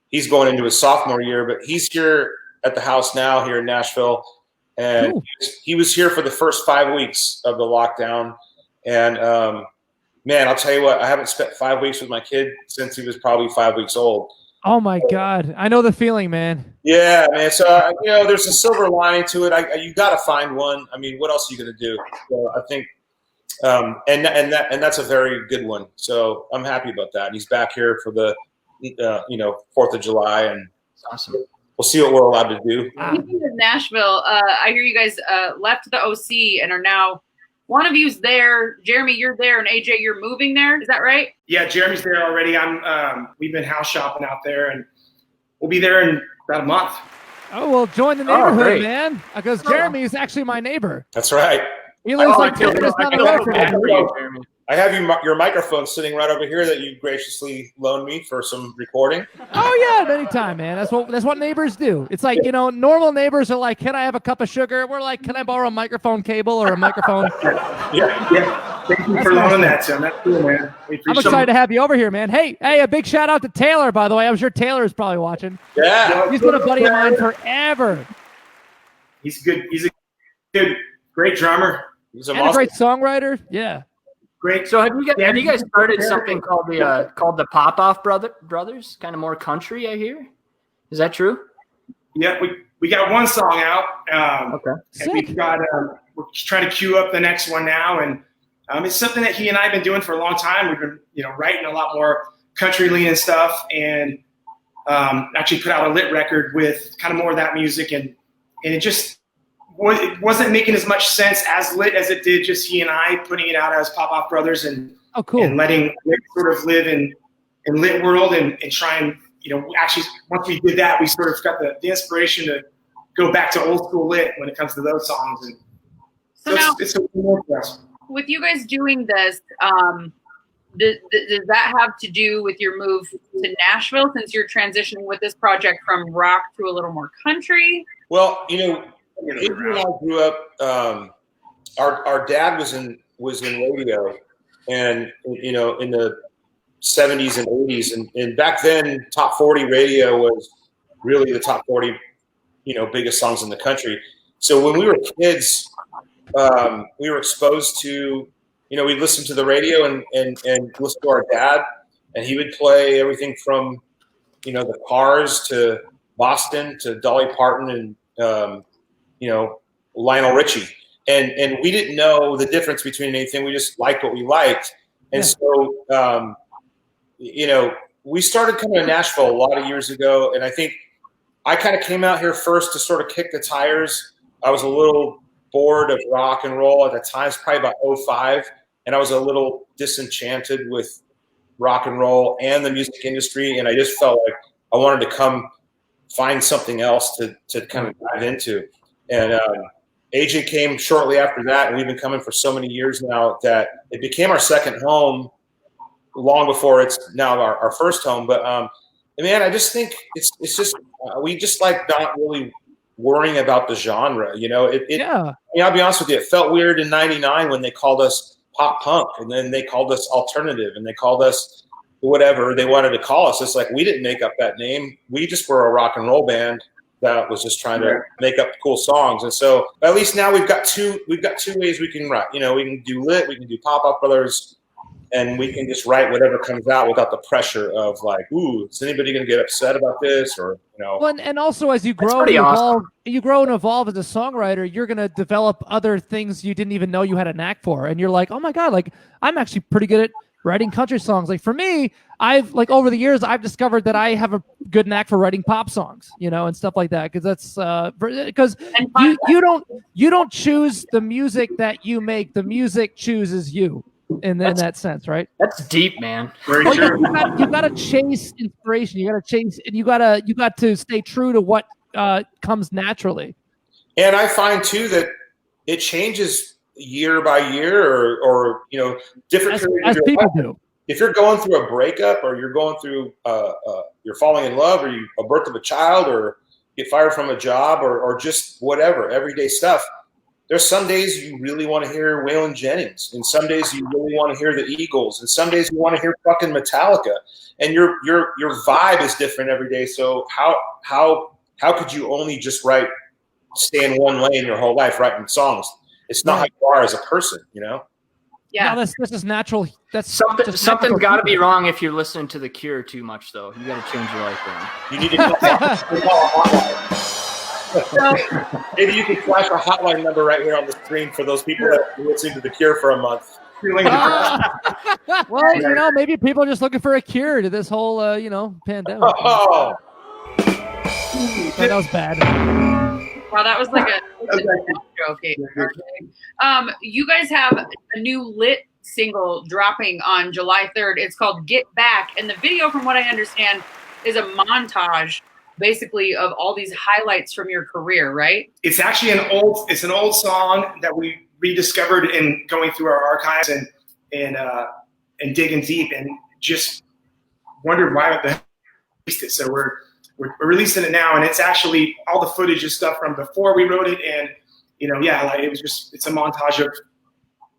he's going into his sophomore year, but he's here at the house now here in Nashville. And he was here for the first 5 weeks of the lockdown. And, man, I'll tell you what, I haven't spent 5 weeks with my kid since he was probably 5 weeks old. Oh my God. I know the feeling, man. Yeah, man. So, there's a silver lining to it. You got to find one. I mean, what else are you going to do? So I think, and that's a very good one. So I'm happy about that. And he's back here for the, 4th of July, and awesome. We'll see what we're allowed to do. Speaking of Nashville, I hear you guys left the OC and are now, one of you's there. Jeremy, you're there, and AJ, you're moving there. Is that right? Yeah, Jeremy's there already. We've been house shopping out there, and we'll be there in about a month. Oh, well, join the neighborhood, man. Because Jeremy is actually my neighbor. That's right. He lives like 10 minutes down the road from me. I have your microphone sitting right over here that you graciously loaned me for some recording. Oh yeah, anytime, man. That's what neighbors do. It's like, normal neighbors are like, "Can I have a cup of sugar?" We're like, "Can I borrow a microphone cable or a microphone?" Yeah. Thank you for loaning that, Tim. That's cool, man. I'm excited to have you over here, man. Hey, a big shout out to Taylor, by the way. I'm sure Taylor is probably watching. Yeah, he's been a buddy of mine forever. He's good. He's a good, great drummer. He's a great songwriter. Yeah. Great. So have you guys started something called the Popoff Brothers? Kind of more country, I hear. Is that true? Yeah, we got one song out. Okay. And we've got we're trying to queue up the next one now, and it's something that he and I have been doing for a long time. We've been writing a lot more country leaning stuff, and actually put out a lit record with kind of more of that music, and it just. It wasn't making as much sense as lit as it did just he and I putting it out as Popoff Brothers and and letting it sort of live in lit world and try and actually once we did that we sort of got the inspiration to go back to old school lit when it comes to those songs. And so now, it's a more for us. With you guys doing this, does that have to do with your move to Nashville since you're transitioning with this project from rock to a little more country? Well, Adrian and I grew up. Our dad was in radio, and in the 70s and 80s, and back then, top 40 radio was really the top 40, biggest songs in the country. So when we were kids, we were exposed to, we'd listen to the radio and listen to our dad, and he would play everything from, the Cars to Boston to Dolly Parton and. Lionel Richie, and we didn't know the difference between anything. We just liked what we liked, and so we started coming to Nashville a lot of years ago. And I think I kind of came out here first to sort of kick the tires. I was a little bored of rock and roll at the time. It's probably about 2005, and I was a little disenchanted with rock and roll and the music industry, and I just felt like I wanted to come find something else to kind of dive into. And AJ came shortly after that, and we've been coming for so many years now that it became our second home long before it's now our first home. But, man, I just think it's just we just like not really worrying about the genre, I'll be honest with you, it felt weird in '99 when they called us pop punk, and then they called us alternative, and they called us whatever they wanted to call us. It's like we didn't make up that name. We just were a rock and roll band that was just trying to make up cool songs. And so at least now we've got two ways we can write. We can do lit, we can do Popoff Brothers, and we can just write whatever comes out without the pressure of like, ooh, is anybody going to get upset about this? Or, Well, and also as you grow and evolve, you grow and evolve as a songwriter, you're going to develop other things you didn't even know you had a knack for. And you're like, oh my God, like I'm actually pretty good at writing country songs. Like for me, I've over the years, I've discovered that I have a good knack for writing pop songs, and stuff like that. Cause that's, because you don't choose the music that you make. The music chooses you in that sense, right? That's deep, man. Well, you gotta chase inspiration. You gotta chase, and you got to stay true to what comes naturally. And I find too that it changes year by year, or different periods as people do. If you're going through a breakup, or you're going through you're falling in love, or a birth of a child, or get fired from a job, or just whatever everyday stuff, there's some days you really want to hear Waylon Jennings, and some days you really want to hear the Eagles, and some days you want to hear fucking Metallica, and your vibe is different every day. So how could you only just stay in one lane your whole life writing songs? It's not how you are as a person, Yeah, No, this is natural. That's Something's got to be wrong if you're listening to The Cure too much, though. You got to change your life around. You need to maybe you can flash a hotline number right here on the screen for those people that are listening to The Cure for a month. Well, maybe people are just looking for a cure to this whole, pandemic. Oh. That was bad. Wow, that was like a joke. You guys have a new lit single dropping on July 3rd. It's called Get Back. And the video, from what I understand, is a montage basically of all these highlights from your career, right? It's actually an old song that we rediscovered in going through our archives and digging deep, and just wondered why the hell we released it. So we're releasing it now, and it's actually all the footage and stuff from before we wrote it, and it's a montage of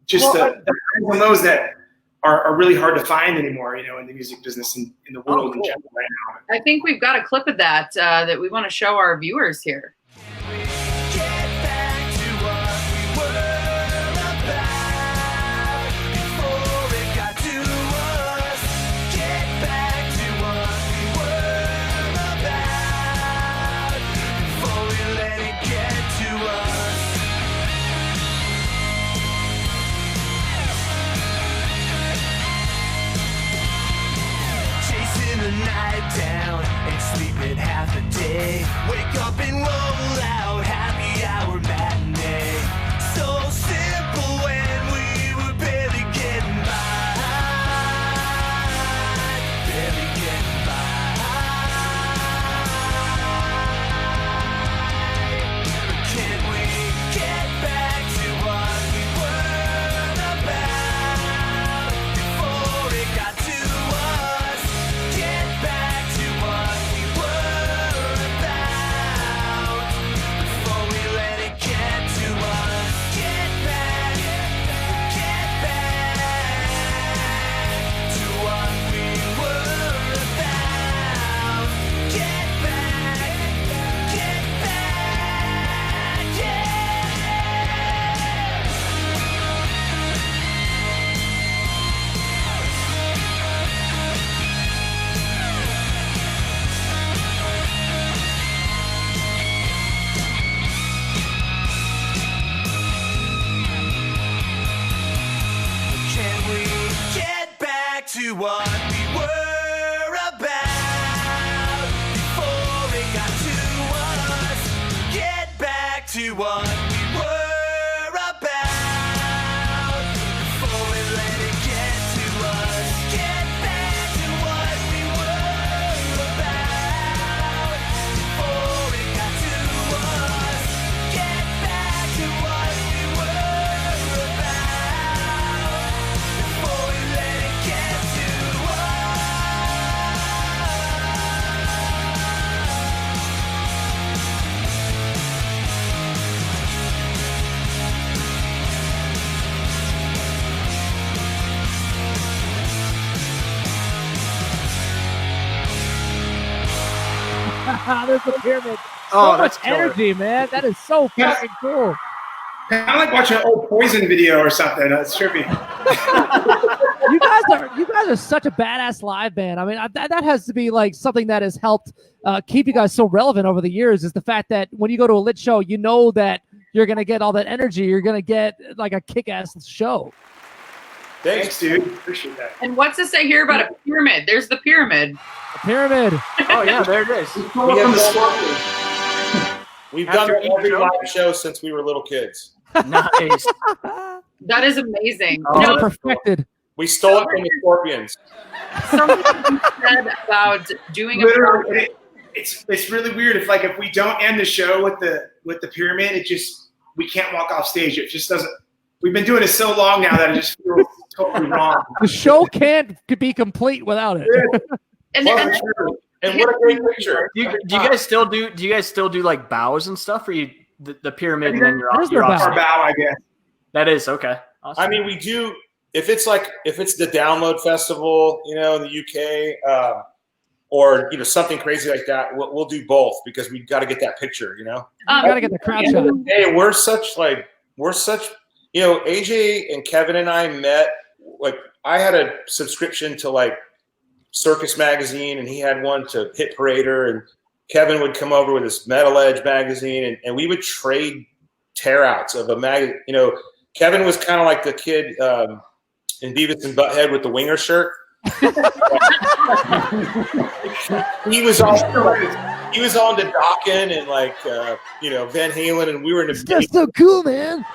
just the those that are really hard to find anymore, in the music business and in the world in general right now. I think we've got a clip of that that we want to show our viewers here. Night down and sleeping half a day. Wake up and roll out, happy hour matinee. So simple when we were barely getting by. Barely getting by. Can we get back to what we were about before it got to us? Get back to what we were about before we let it get to us. Get back to what we were about. Get back, yeah. Can we get back to what we were about before it got to us? Get back to what we were about before we let it get to us. Get back to what we were about before it got to us. Get back to what we were about before we let it get to us. There's the pyramid. Oh, So that's much killer. energy, man. That is so fucking cool. Kind of like watching an old Poison video or something. That's trippy. You guys are such a badass live band. I mean, that has to be like something that has helped keep you guys so relevant over the years. Is the fact that when you go to a lit show, you know that you're gonna get all that energy. You're gonna get like a kick-ass show. Thanks, dude. Appreciate that. And what's to say here about a pyramid? There's the pyramid. The pyramid. Oh, yeah, there it is. We've After done each every show? live show since we were little kids. Nice. That is amazing. Oh, You know, that's cool. Perfected. We stole it from the Scorpions. something you said about doing a Literally, it's really weird if we don't end the show with the pyramid, we can't walk off stage. It just doesn't we've been doing it so long now that it just feels totally wrong. The show can't be complete without it. And Well, then, and what a great picture. Do you guys still do like bows and stuff, or you the pyramid and then you're off? There's no Our bow, I guess. That is okay. Awesome. I mean, we do if it's the Download Festival, in the UK, or something crazy like that. We'll do both because we've got to get that picture. You got to get the crowd shot. Hey, we're such AJ and Kevin and I met. Like, I had a subscription to like Circus magazine, and he had one to Hit Parader, and Kevin would come over with his Metal Edge magazine, and we would trade tear-outs of a magazine. Kevin was kind of like the kid in Beavis and Butthead with the winger shirt. he was all into Dokken and like Van Halen, and we were into That's so cool, man.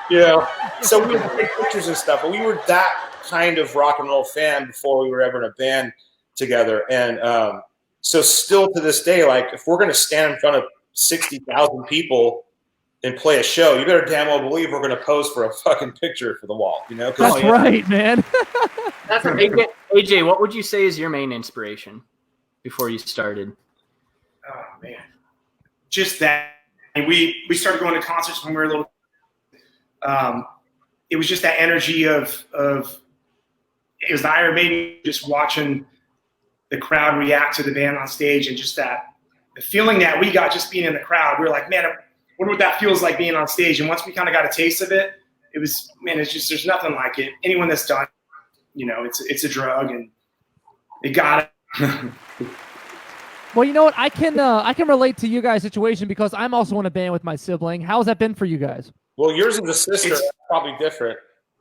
So we would take pictures and stuff, but we were that kind of rock and roll fan before we were ever in a band together. And so still to this day, like if we're going to stand in front of 60,000 people and play a show, you better damn well believe we're going to pose for a fucking picture for the wall, That's right, man. that's AJ, what would you say is your main inspiration before you started? Oh man, just that. We started going to concerts when we were little. It was just that energy of it was the Iron Maiden, just watching the crowd react to the band on stage, and just the feeling that we got just being in the crowd. We were like, man, I wonder what that feels like being on stage. And once we kind of got a taste of it, it was, man, it's just, there's nothing like it. Anyone that's done, it's a drug, and they got it. Well, you know what? I can relate to you guys' situation because I'm also in a band with my sibling. How's that been for you guys? Well, yours is a sister. That's probably different.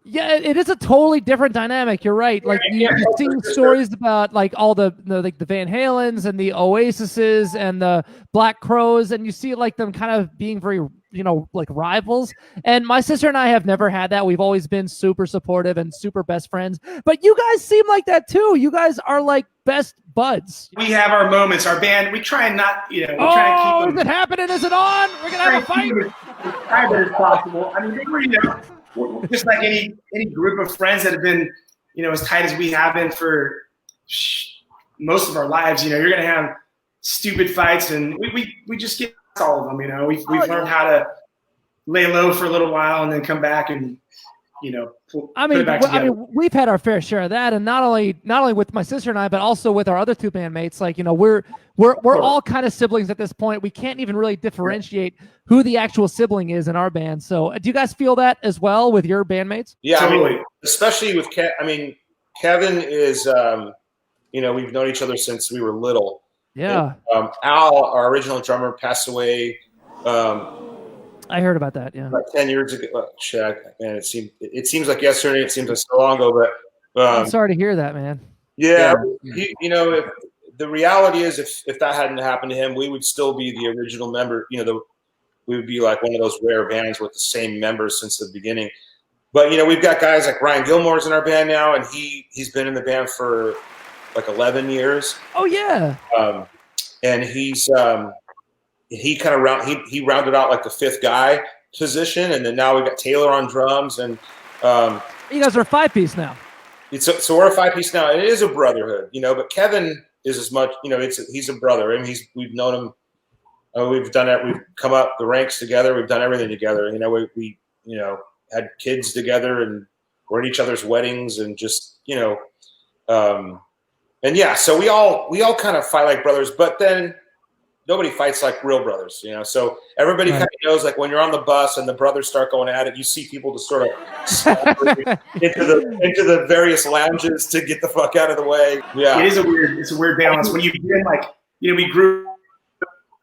Yeah, it is a totally different dynamic. You're right. Like you've seen stories about like all the Van Halens and the Oasises and the Black Crows, and you see like them kind of being very like rivals. And my sister and I have never had that. We've always been super supportive and super best friends. But you guys seem like that too. You guys are like best buds. We have our moments. Our band, we try and not, we try to keep them. Is it happening? Is it on? We're gonna have a fight. As private as possible. I mean, we're just like any group of friends that have been, as tight as we have been for most of our lives. You're gonna have stupid fights, and we just get all of them. We've learned how to lay low for a little while and then come back and put it back together. We've had our fair share of that, and not only with my sister and I, but also with our other two bandmates. Like we're all kind of siblings at this point. We can't even really differentiate who the actual sibling is in our band. So do you guys feel that as well with your bandmates? Yeah, totally. Especially with Kevin is we've known each other since we were little. Yeah. And, Al, our original drummer, passed away. I heard about that. Yeah. About 10 years ago. And it seems like yesterday. It seems like so long ago, but I'm sorry to hear that, man. Yeah. If the reality is, if that hadn't happened to him, we would still be the original member. We would be like one of those rare bands with the same members since the beginning. But we've got guys like Ryan Gilmore's in our band now, and he's been in the band for like 11 years. Oh yeah. And he's he rounded out like the fifth guy position, and then now we got Taylor on drums, and you guys are a 5-piece now. So we're a 5-piece now, and it is a brotherhood, But Kevin is as much, he's a brother. I mean, we've known him. We've done it. We've come up the ranks together. We've done everything together. We had kids together, and we're at each other's weddings, and just and yeah. So we all kind of fight like brothers, but then nobody fights like real brothers, So everybody kind of knows, like when you're on the bus and the brothers start going at it, you see people just sort of into the various lounges to get the fuck out of the way. Yeah, it's a weird balance when you've been like, we grew up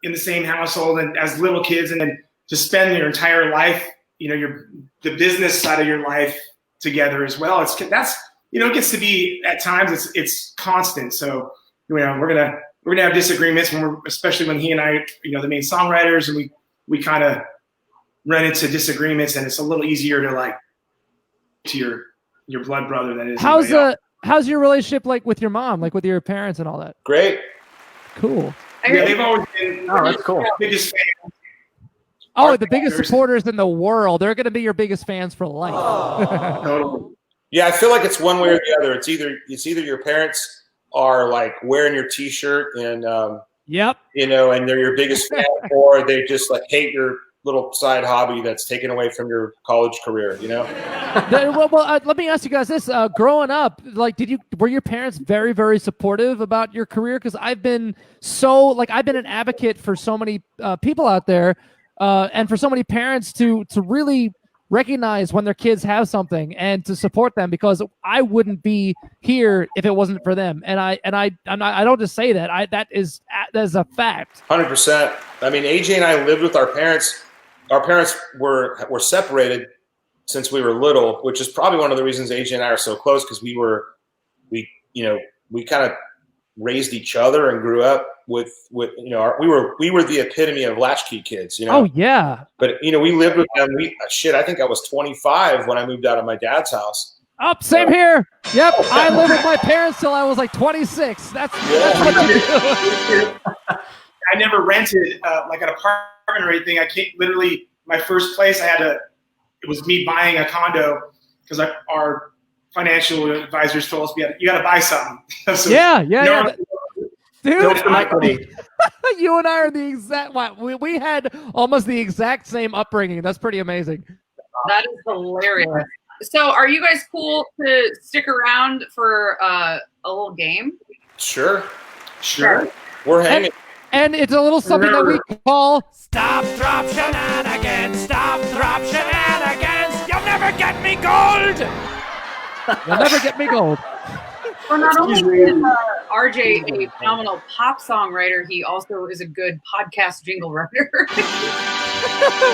in the same household and as little kids, and then to spend your entire life, the business side of your life together as well. It gets to be at times it's constant. So we're gonna have disagreements especially when he and I, the main songwriters, and we kind of run into disagreements, and it's a little easier to like to your blood brother than it is. How's your relationship like with your mom, like with your parents and all that? Great. Cool. Yeah, they've always been that's cool. Biggest fans. Oh, the biggest supporters in the world. They're going to be your biggest fans for life. Totally. Yeah, I feel like it's one way or the other. It's either your parents are like wearing your T-shirt and Yep. you know, and they're your biggest fan, or they just like hate your little side hobby that's taken away from your college career. You know. Let me ask you guys this: growing up, like, were your parents very, very supportive about your career? Because I've been an advocate for so many people out there, and for so many parents to really recognize when their kids have something and to support them, because I wouldn't be here if it wasn't for them. And I don't just say that. That is a fact. 100%. I mean, AJ and I lived with our parents. Our parents were separated since we were little, which is probably one of the reasons AJ and I are so close, because we kind of raised each other and grew up with we were the epitome of latchkey kids, you know. Oh yeah. But we lived with them. I think I was 25 when I moved out of my dad's house. Oh, same here. Yep, I lived with my parents till I was like 26. That's what you do. I never rented like an apartment or anything. I can't literally, my first place it was me buying a condo, because our financial advisors told us you got to buy something. So yeah. Dude, Dude, you and I are the exact. We had almost the exact same upbringing. That's pretty amazing. That is hilarious. So, are you guys cool to stick around for a little game? Sure. Sure. We're hanging. And it's a little something that we call Stop, drop, shenanigans. Stop, drop, shenanigans. You'll never get me gold. You'll never get me gold. Well, not only is RJ a phenomenal pop songwriter, he also is a good podcast jingle writer.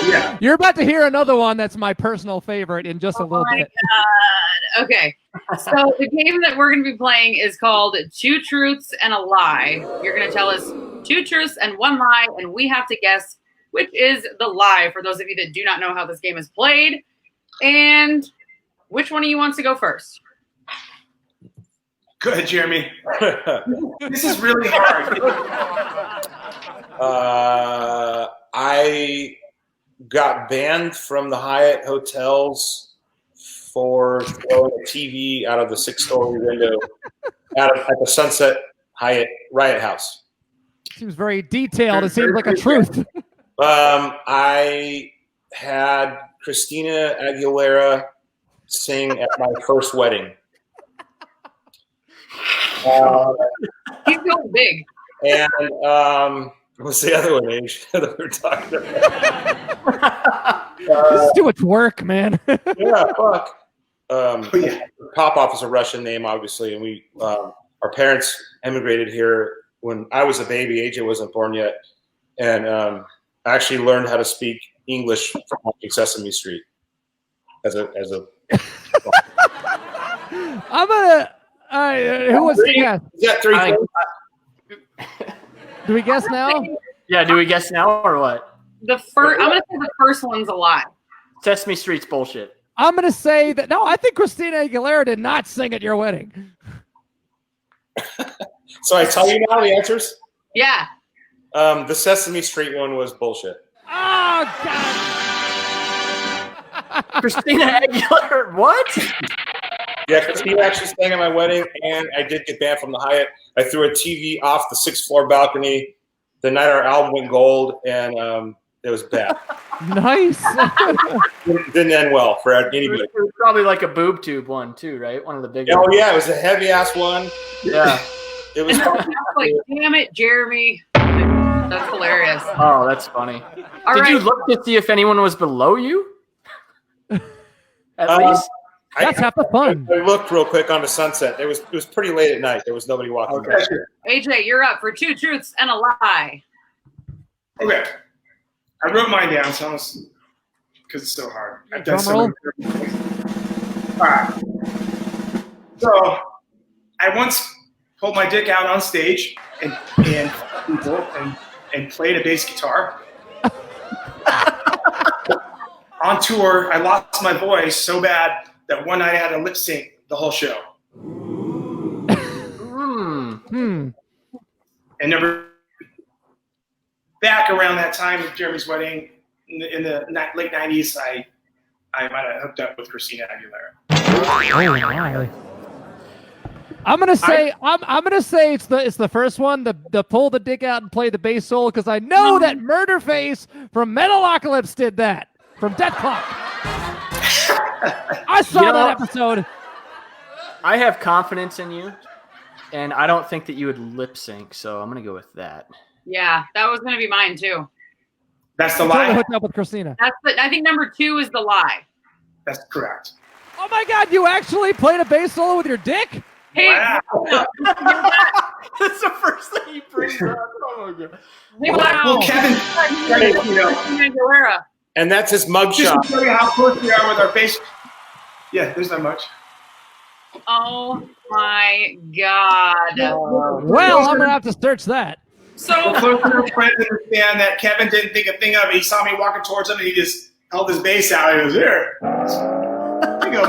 Yeah. You're about to hear another one that's my personal favorite in just a little bit. God. Okay. So the game that we're going to be playing is called Two Truths and a Lie. You're going to tell us two truths and one lie, and we have to guess which is the lie, for those of you that do not know how this game is played. And which one of you wants to go first? Go ahead, Jeremy. This is really hard. I got banned from the Hyatt hotels for throwing a TV out of the 6-story window at the Sunset Hyatt Riot House. Seems very detailed. It seems like a truth. I had Christina Aguilera sing at my first wedding. He's going big. And what's the other one, Age, that we're talking about? This is too much work, man. Yeah, fuck. Popoff is a Russian name, obviously, and we our parents emigrated here when I was a baby. AJ wasn't born yet, and I actually learned how to speak English from watching Sesame Street. As a. I'm gonna. Who wants to guess? You got 3 Do we guess now? Yeah, do we guess now or what? I'm going to say the first one's a lie. Sesame Street's bullshit. I'm going to say that, no, I think Christina Aguilera did not sing at your wedding. So I tell you now the answers? Yeah. The Sesame Street one was bullshit. Oh, God. Christina Aguilera, what? Yeah, Christina actually sang at my wedding, and I did get banned from the Hyatt. I threw a TV off the 6th floor balcony the night our album went gold, and it was bad. Nice. Didn't end well for anybody. It was probably like a boob tube one too, right? One of the big Oh ones. yeah, it was a heavy ass one. Yeah. It was like, damn it, Jeremy. That's hilarious. Oh, that's funny. Did you look to see if anyone was below you? At least. That's half the fun. I looked real quick on the Sunset. It was pretty late at night. There was nobody walking back. AJ, you're up for two truths and a lie. Okay. I wrote mine down, so because it's so hard. I've done so many. All right. So I once pulled my dick out on stage and played a bass guitar. On tour, I lost my voice so bad that one night I had to lip sync the whole show. And never back around that time of Jeremy's wedding, in the late 90s, I might have hooked up with Christina Aguilera. I'm gonna say it's the first one, the pull the dick out and play the bass solo, because I know that Murderface from Metalocalypse did that from Death Clock. I saw that episode. I have confidence in you, and I don't think that you would lip sync, so I'm gonna go with that. Yeah, that was gonna be mine too. That's the Totally lie. hooked up with Christina. I think number 2 is the lie. That's correct. Oh my God! You actually played a bass solo with your dick? Hey, Wow. That's the first thing he brings up. Oh my God. Well, Kevin, Aguilera. And that's his mugshot. just to show you how close we are with our bass. Yeah, there's not much. Oh my God. Well, I'm gonna have to search that. So Close enough friends understand that Kevin didn't think a thing of it. He saw me walking towards him, and he just held his bass out. He goes, "Here, here you go."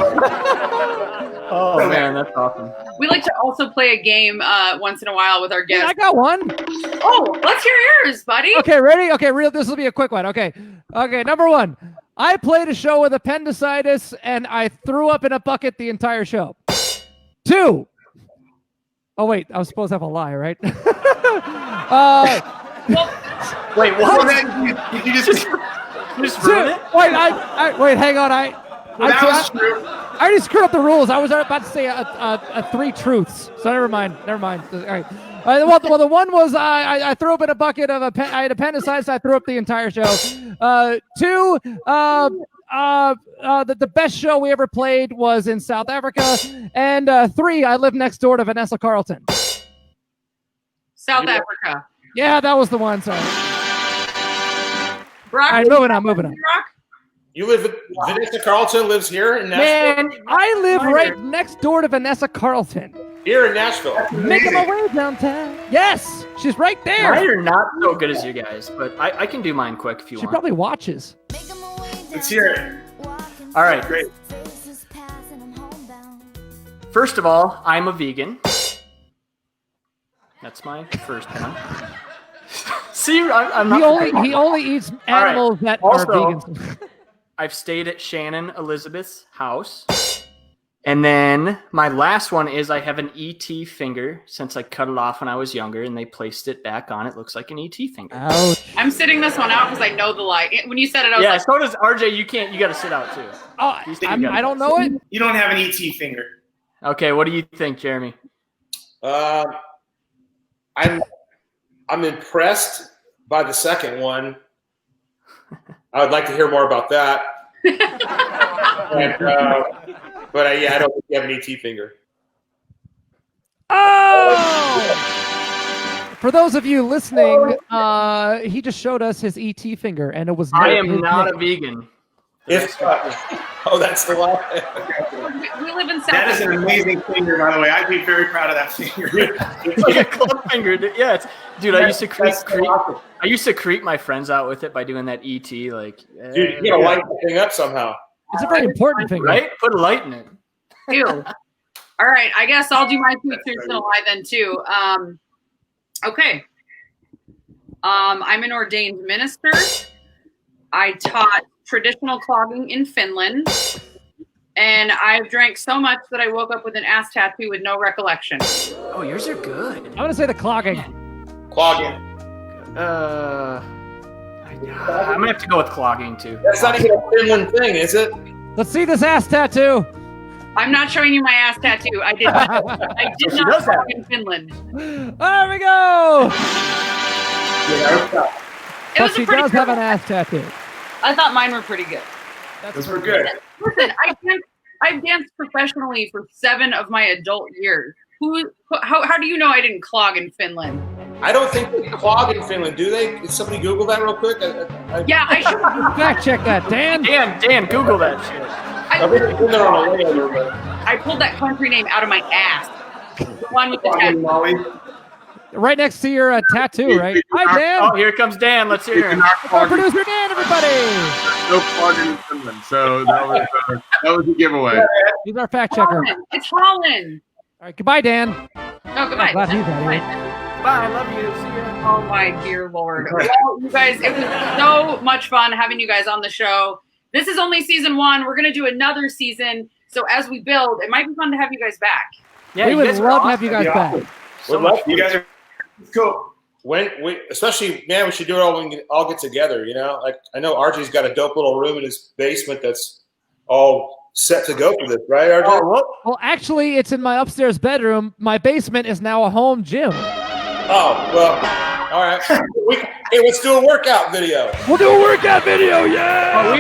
Oh man, that's awesome. we like to also play a game once in a while with our Yeah, guests. I got one. Oh, let's hear yours, buddy. Okay, ready? Okay, this will be a quick one. Okay, number 1. I played a show with appendicitis and I threw up in a bucket the entire show. 2. Oh wait, I was supposed to have a lie, right? Wait, what? Did you just? Just ruin it? Wait, wait, hang on. That was true. I already screwed up the rules. I was about to say a 3 truths. So never mind. All right. Well, the one was I threw up in a bucket of I had appendicitis. I threw up the entire show. 2, the best show we ever played was in South Africa. And 3, I lived next door to Vanessa Carlton. South Africa. Yeah, that was the one. Sorry. Brock, All right, moving on. Brock? You live. Vanessa Carlton lives here in Nashville. Man, I live right next door to Vanessa Carlton. Here in Nashville. Making my way downtown. Yes, she's right there. Mine are not so good as you guys, but I can do mine quick if you She want. probably watches. Let's hear it. All right. Great. First of all, I'm a vegan. That's my first one. See, I'm not. He only eats animals that Also, are vegans. I've stayed at Shannon Elizabeth's house. And then my last one is I have an ET finger since I cut it off when I was younger and they placed it back on. It looks like an ET finger. Ouch. I'm sitting this one out because I know the lie. When you said it, I was Yeah, like, so does RJ. You got to sit out too. Oh, I don't know it. You don't have an ET finger. Okay, what do you think, Jeremy? I'm impressed by the second one. I would like to hear more about that. But I don't think you have an ET finger. Oh! For those of you listening, he just showed us his ET finger, and it was. I am not a vegan. That's the line. we live in South That is an amazing finger, by the way. I'd be very proud of that finger. It's like a club finger. Yeah, dude. I used to creep my friends out with it by doing that ET. Like, Dude, you gotta light the thing up somehow. It's a very important finger, right? Put a light in it. Ew. All right, I guess I'll do my 2 truths and a lie then too. Okay. I'm an ordained minister. I taught traditional clogging in Finland, and I've drank so much that I woke up with an ass tattoo with no recollection. Oh, yours are good. I'm gonna say the clogging. Clogging. I'm gonna have to go with clogging too. That's not even a Finland thing, is it? Let's see this ass tattoo. I'm not showing you my ass tattoo. I did not clog in Finland. There we go. It But was she a pretty does good have an one. ass tattoo. I thought mine were pretty good. Those were good. Listen, I've danced professionally for 7 of my adult years. How do you know I didn't clog in Finland? I don't think they clog in Finland, do they? Can somebody Google that real quick? Yeah, I should. Fact check that, Dan. Dan, Google that shit. I pulled that country name out of my ass. The one with the tattoo. Molly. Right next to your tattoo, right? Hi, Dan. Oh, here comes Dan. Let's hear him. Our producer Dan, everybody. No clogging in Finland, so that was a giveaway. He's our fact checker. Holland. It's Holland. All right, goodbye, Dan. No, goodbye. Glad he's out here. Bye. I love you. See ya. Oh my dear Lord. Well, you guys, it was so much fun having you guys on the show. This is only season 1. We're gonna do another season. So as we build, it might be fun to have you guys back. Yeah, we you would guys are love to awesome. have you guys back. We'd love You guys are cool. when we, especially, man, we should do it all when we all get together. You know, like I know RJ's got a dope little room in his basement that's all set to go for this, right, RJ? Well, actually, it's in my upstairs bedroom. My basement is now a home gym. Oh, well, all right. Hey, let's do a workout video. We'll do a workout video, yeah. Oh,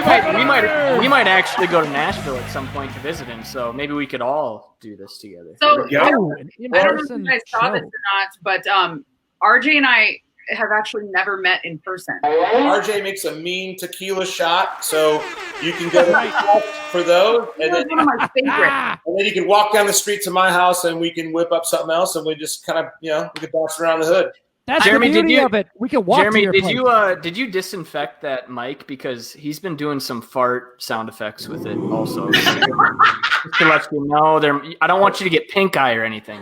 we might actually go to Nashville at some point to visit him. So maybe we could all do this together. So Yeah. I don't know if you guys saw this or not, but RJ and I have actually never met in person. RJ makes a mean tequila shot, so you can go for those, and then, One of my favorites. and then you can walk down the street to my house, and we can whip up something else, and we just kind of, we can bounce around the hood. That's Jeremy, the did beauty you- of it. We can walk Jeremy, to your place. did you disinfect that mic, because he's been doing some fart sound effects with it also? Just to let you know, I don't want you to get pink eye or anything.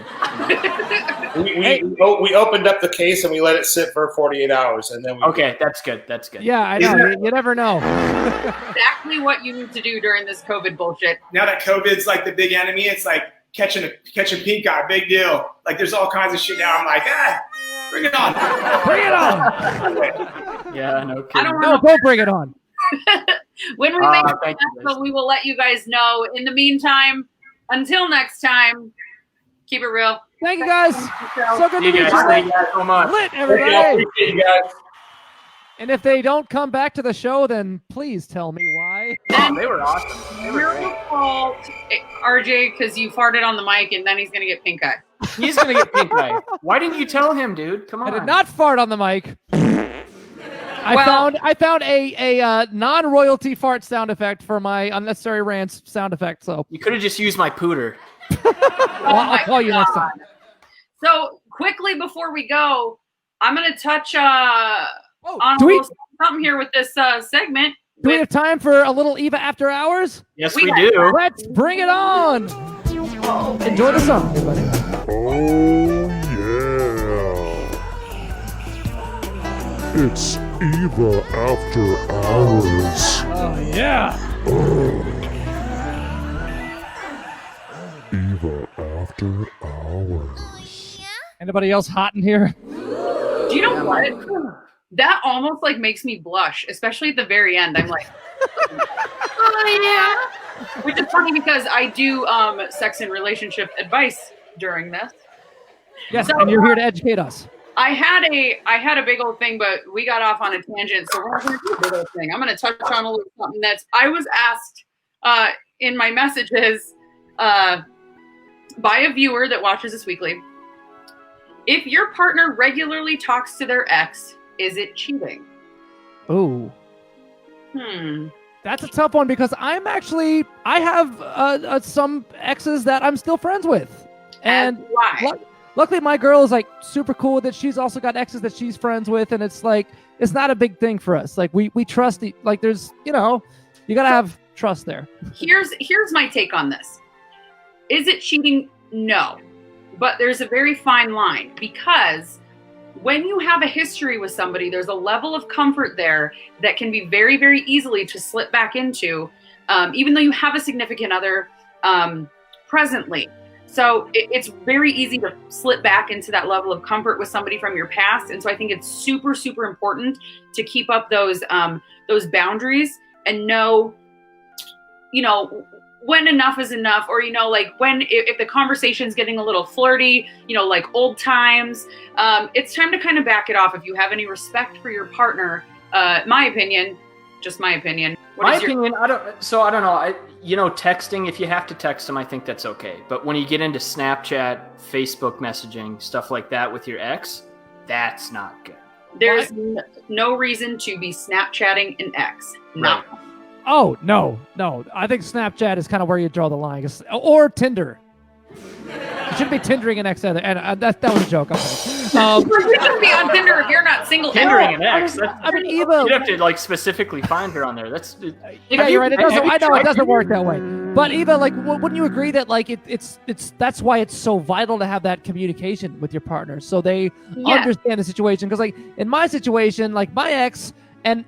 We opened up the case and we let it sit for 48 hours, and then we Okay, that's good. That's good. Yeah, I know. You never know. Exactly what you need to do during this COVID bullshit. Now that COVID's like the big enemy, it's like catching pink eye, big deal. Like there's all kinds of shit now. I'm like, bring it on. Bring it on. Yeah, no I kidding. don't No, want don't bring it on. when we make thank you, it, but we will let you guys know. In the meantime, until next time, keep it real. Thank you, guys. So good to You meet guys, you. thank you guys so much. Lit, I everybody. appreciate you guys. And if they don't come back to the show, then please tell me why. Oh, they were awesome. They were Your great. fault, RJ, because you farted on the mic, and then he's gonna get pink eye. He's gonna get pink eye. Why didn't you tell him, dude? Come on. I did not fart on the mic. I found a non-royalty fart sound effect for my unnecessary rants sound effect. So You could have just used my pooter. I'll call you next time. So quickly before we go, I'm gonna touch on a do we- little something here with this segment. Do we have time for a little Eva After Hours? Yes, We we got do. Let's bring it on. Enjoy the song, everybody. Oh, yeah. It's Eva After Hours. Oh, yeah. Eva After Hours. Anybody else hot in here? Do you know what? That almost like makes me blush, especially at the very end. I'm like, oh yeah. Which is funny because I do sex and relationship advice during this. Yes, So, and you're here to educate us. I had a big old thing, but we got off on a tangent, so we're not going to do a big old thing. I'm going to touch on a little something that I was asked in my messages by a viewer that watches this weekly. If your partner regularly talks to their ex, is it cheating? Ooh. That's a tough one because I have some exes that I'm still friends with. And why? Luckily, my girl is like super cool with it. She's also got exes that she's friends with, and it's like it's not a big thing for us. Like we trust. Like there's you gotta have trust there. Here's my take on this. Is it cheating? No, but there's a very fine line because when you have a history with somebody, there's a level of comfort there that can be very, very easily to slip back into, even though you have a significant other presently. So it's very easy to slip back into that level of comfort with somebody from your past. And so I think it's super, super important to keep up those boundaries and know, when enough is enough, or, when, if the conversation's getting a little flirty, like old times, it's time to kind of back it off. If you have any respect for your partner, my opinion, just my opinion. I don't know. Texting, if you have to text them, I think that's okay. But when you get into Snapchat, Facebook messaging, stuff like that with your ex, that's not good. There's no reason to be Snapchatting an ex. No. Right. Oh, no. I think Snapchat is kind of where you draw the line. Or Tinder. You shouldn't be Tindering an ex either. And that was a joke. Okay. You shouldn't be on Tinder if you're not single. Hindering an ex. I mean, Eva. You'd have to like specifically find her on there. That's. Yeah, you're right. It doesn't. I know it doesn't work that way. But Eva, like, wouldn't you agree that like it's that's why it's so vital to have that communication with your partner, so they understand the situation? Because like in my situation, like my ex and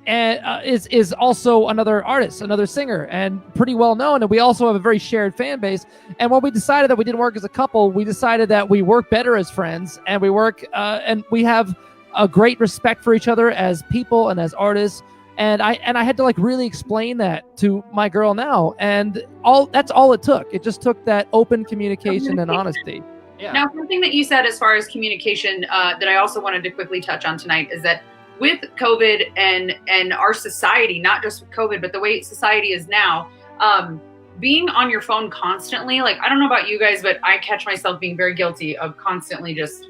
is also another artist, another singer, and pretty well known, and we also have a very shared fan base. And when we decided that we didn't work as a couple, we decided that we work better as friends, and we work and we have a great respect for each other as people and as artists. And I had to like really explain that to my girl now, and that's all it took. It just took that open communication and honesty. Yeah. Now, something that you said as far as communication that I also wanted to quickly touch on tonight is that with COVID and our society, not just with COVID, but the way society is now, being on your phone constantly, like, I don't know about you guys, but I catch myself being very guilty of constantly just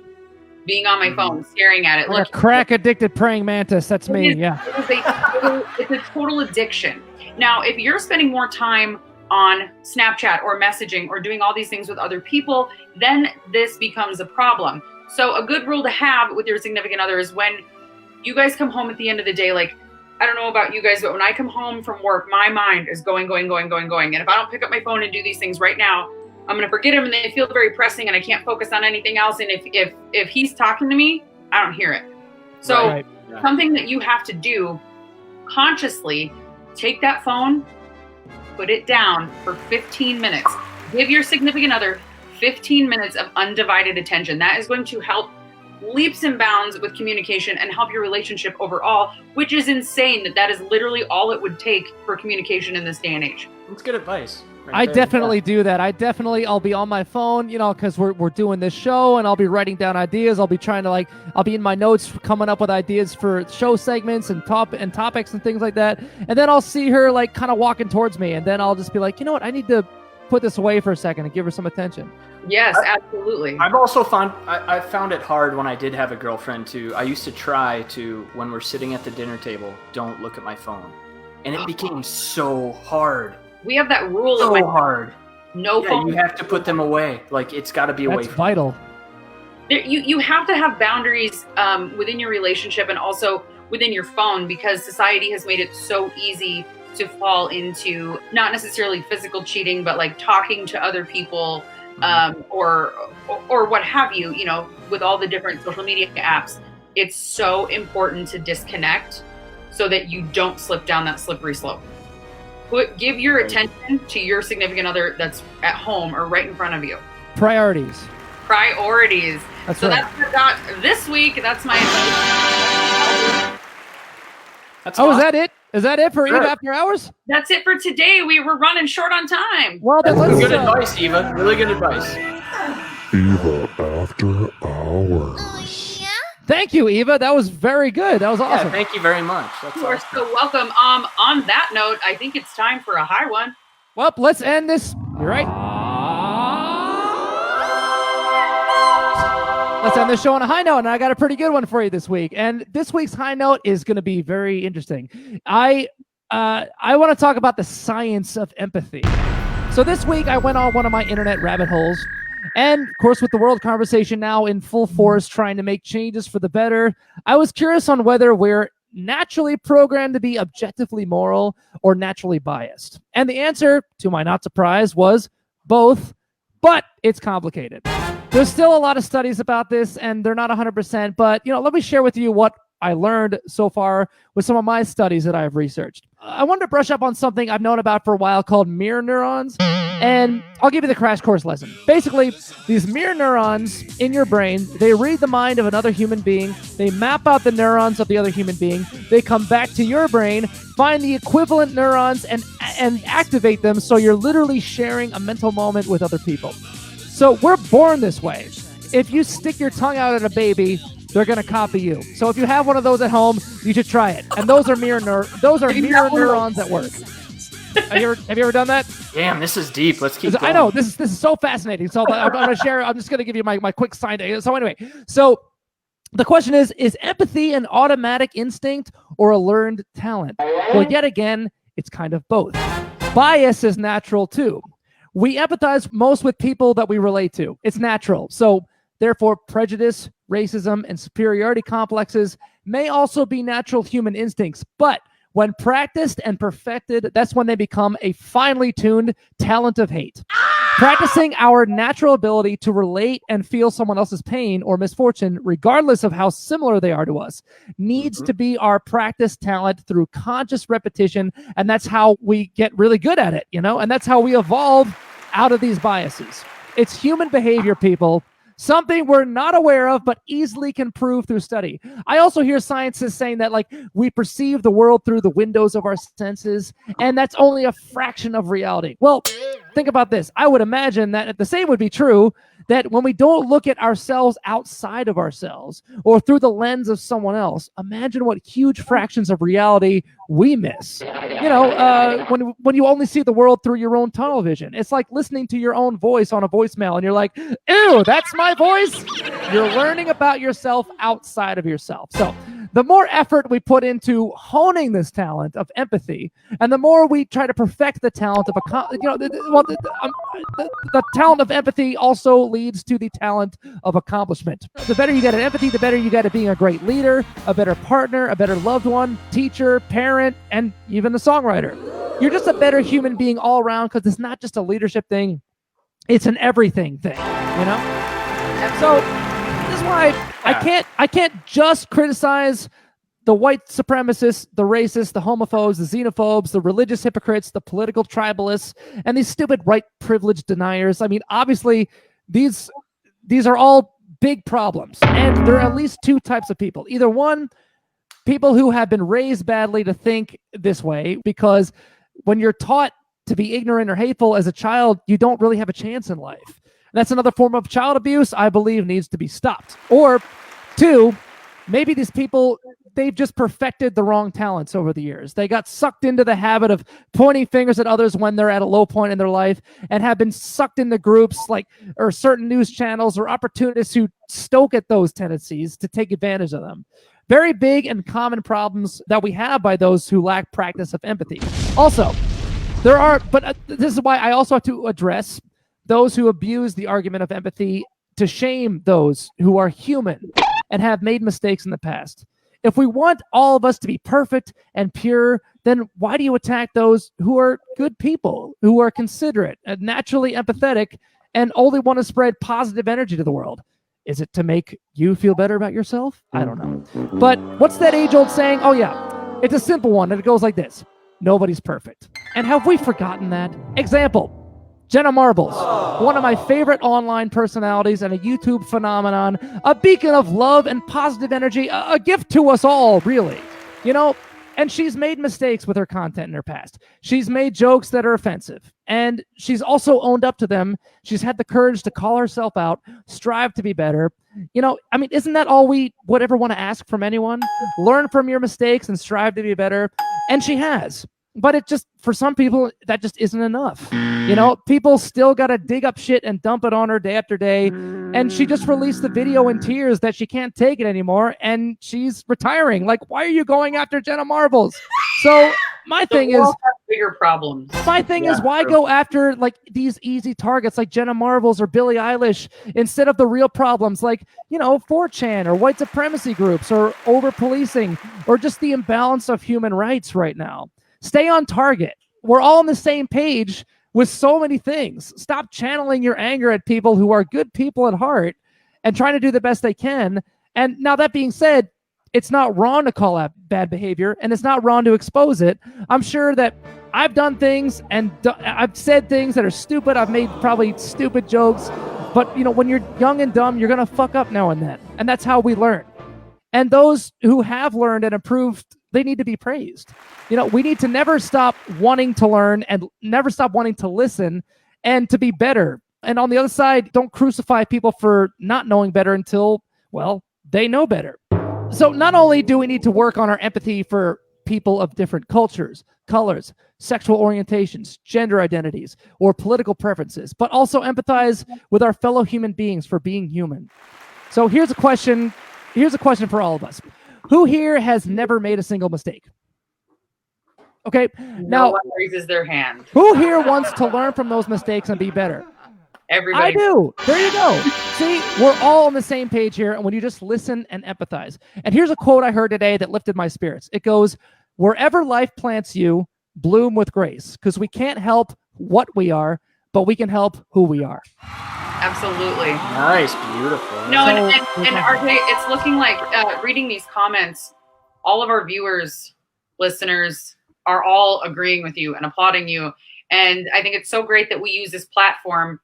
being on my phone, staring at it. Like a crack-addicted praying mantis. That's me, yeah. It's a total addiction. Now, if you're spending more time on Snapchat or messaging or doing all these things with other people, then this becomes a problem. So a good rule to have with your significant other is when you guys come home at the end of the day, like, I don't know about you guys, but when I come home from work, my mind is going. And if I don't pick up my phone and do these things right now, I'm going to forget him, and they feel very pressing, and I can't focus on anything else. And if he's talking to me, I don't hear it. So something that you have to do consciously, take that phone, put it down for 15 minutes. Give your significant other 15 minutes of undivided attention. That is going to help leaps and bounds with communication and help your relationship overall, which is insane that is literally all it would take for communication in this day and age. That's good advice. I definitely do that. I'll be on my phone, because we're doing this show, and I'll be writing down ideas. I'll be trying to I'll be in my notes coming up with ideas for show segments and topics and things like that. And then I'll see her like kind of walking towards me, and then I'll just be like, you know what? I need to put this away for a second and give her some attention. Yes, absolutely. I've also I found it hard when I did have a girlfriend too. I used to try to, when we're sitting at the dinner table, don't look at my phone. And it became so hard. We have that rule. So hard. No phone. You have to put them away. Like, it's got to be away. That's vital. You have to have boundaries within your relationship and also within your phone, because society has made it so easy to fall into not necessarily physical cheating, but like talking to other people or what have you, with all the different social media apps. It's so important to disconnect so that you don't slip down that slippery slope. Give your attention to your significant other that's at home or right in front of you. Priorities. That's right. That's what I got this week. That's my That's awesome. Is that it? Is that it for Eva After Hours? That's it for today. We were running short on time. Well, then let's good advice, Eva. Really good advice. Eva After Hours. Thank you, Eva. That was very good. That was awesome. Yeah, thank you very much. You are so welcome. On that note, I think it's time for a high one. Well, let's end this. You're right. Let's end the show on a high note, and I got a pretty good one for you this week. And this week's high note is going to be very interesting. I want to talk about the science of empathy. So this week, I went on one of my internet rabbit holes. And, of course, with the world conversation now in full force, trying to make changes for the better, I was curious on whether we're naturally programmed to be objectively moral or naturally biased. And the answer, to my not surprise, was both, but it's complicated. There's still a lot of studies about this, and they're not 100%, but, let me share with you what I learned so far with some of my studies that I've researched. I wanted to brush up on something I've known about for a while called mirror neurons. And I'll give you the crash course lesson. Basically, these mirror neurons in your brain, they read the mind of another human being. They map out the neurons of the other human being. They come back to your brain, find the equivalent neurons, and activate them, so you're literally sharing a mental moment with other people. So we're born this way. If you stick your tongue out at a baby, they're going to copy you. So if you have one of those at home, you should try it. And those are mirror neurons at work. Have you ever done that? Damn, this is deep. Let's keep going. I know this is so fascinating. So I'm going to share. I'm just going to give you my quick sign. So anyway, so the question is empathy an automatic instinct or a learned talent? Well, yet again, it's kind of both. Bias is natural too. We empathize most with people that we relate to. It's natural. So Therefore, prejudice, racism, and superiority complexes may also be natural human instincts, but when practiced and perfected, that's when they become a finely tuned talent of hate. Practicing our natural ability to relate and feel someone else's pain or misfortune, regardless of how similar they are to us, needs to be our practice talent through conscious repetition, and that's how we get really good at it, and that's how we evolve out of these biases. It's human behavior, people. Something we're not aware of, but easily can prove through study. I also hear scientists saying that we perceive the world through the windows of our senses, and that's only a fraction of reality. Well, think about this. I would imagine that the same would be true, that when we don't look at ourselves outside of ourselves or through the lens of someone else, imagine what huge fractions of reality we miss. When you only see the world through your own tunnel vision, it's like listening to your own voice on a voicemail and you're like, ew, that's my voice. You're learning about yourself outside of yourself. So the more effort we put into honing this talent of empathy, and the more we try to perfect the talent of the talent of empathy also leads to the talent of accomplishment. The better you get at empathy, the better you get at being a great leader, a better partner, a better loved one, teacher, parent, and even a songwriter. You're just a better human being all around, because it's not just a leadership thing, it's an everything thing, So this is why I can't just criticize the white supremacists, the racists, the homophobes, the xenophobes, the religious hypocrites, the political tribalists, and these stupid white privilege deniers. I mean, obviously, these are all big problems, and there are at least two types of people. Either one, people who have been raised badly to think this way, because when you're taught to be ignorant or hateful as a child, you don't really have a chance in life. That's another form of child abuse I believe needs to be stopped. Or two, maybe these people, they've just perfected the wrong talents over the years. They got sucked into the habit of pointing fingers at others when they're at a low point in their life, and have been sucked into groups or certain news channels or opportunists who stoke at those tendencies to take advantage of them. Very big and common problems that we have by those who lack practice of empathy. Also, this is why I also have to address those who abuse the argument of empathy to shame those who are human and have made mistakes in the past. If we want all of us to be perfect and pure, then why do you attack those who are good people, who are considerate and naturally empathetic and only want to spread positive energy to the world? Is it to make you feel better about yourself? I don't know. But what's that age-old saying? Oh, yeah. It's a simple one, and it goes like this. Nobody's perfect. And have we forgotten that? Example. Jenna Marbles, one of my favorite online personalities and a YouTube phenomenon, a beacon of love and positive energy, a gift to us all, really. And she's made mistakes with her content in her past. She's made jokes that are offensive, and she's also owned up to them. She's had the courage to call herself out, strive to be better. Isn't that all we would ever want to ask from anyone? Learn from your mistakes and strive to be better. And she has. But for some people, that just isn't enough. People still got to dig up shit and dump it on her day after day. And she just released the video in tears that she can't take it anymore, and she's retiring. Why are you going after Jenna Marbles? So my thing is, bigger problems. My thing is, why go after these easy targets like Jenna Marbles or Billie Eilish instead of the real problems like 4chan or white supremacy groups or over policing or just the imbalance of human rights right now? Stay on target. We're all on the same page with so many things. Stop channeling your anger at people who are good people at heart and trying to do the best they can. And now, that being said, it's not wrong to call out bad behavior, and it's not wrong to expose it. I'm sure that I've done things and I've said things that are stupid. I've made probably stupid jokes. But, when you're young and dumb, you're going to fuck up now and then. And that's how we learn. And those who have learned and improved, they need to be praised. We need to never stop wanting to learn and never stop wanting to listen and to be better. And on the other side, don't crucify people for not knowing better until, they know better. So not only do we need to work on our empathy for people of different cultures, colors, sexual orientations, gender identities, or political preferences, but also empathize with our fellow human beings for being human. So here's a question for all of us. Who here has never made a single mistake? Okay, no one raises their hand. Who here wants to learn from those mistakes and be better? Everybody. I do. There you go. See, we're all on the same page here. And when you just listen and empathize. And here's a quote I heard today that lifted my spirits. It goes, "Wherever life plants you, bloom with grace, because we can't help what we are, but we can help who we are." Absolutely. Nice, beautiful. No, and RJ, it's looking like reading these comments, all of our viewers, listeners are all agreeing with you and applauding you. And I think it's so great that we use this platform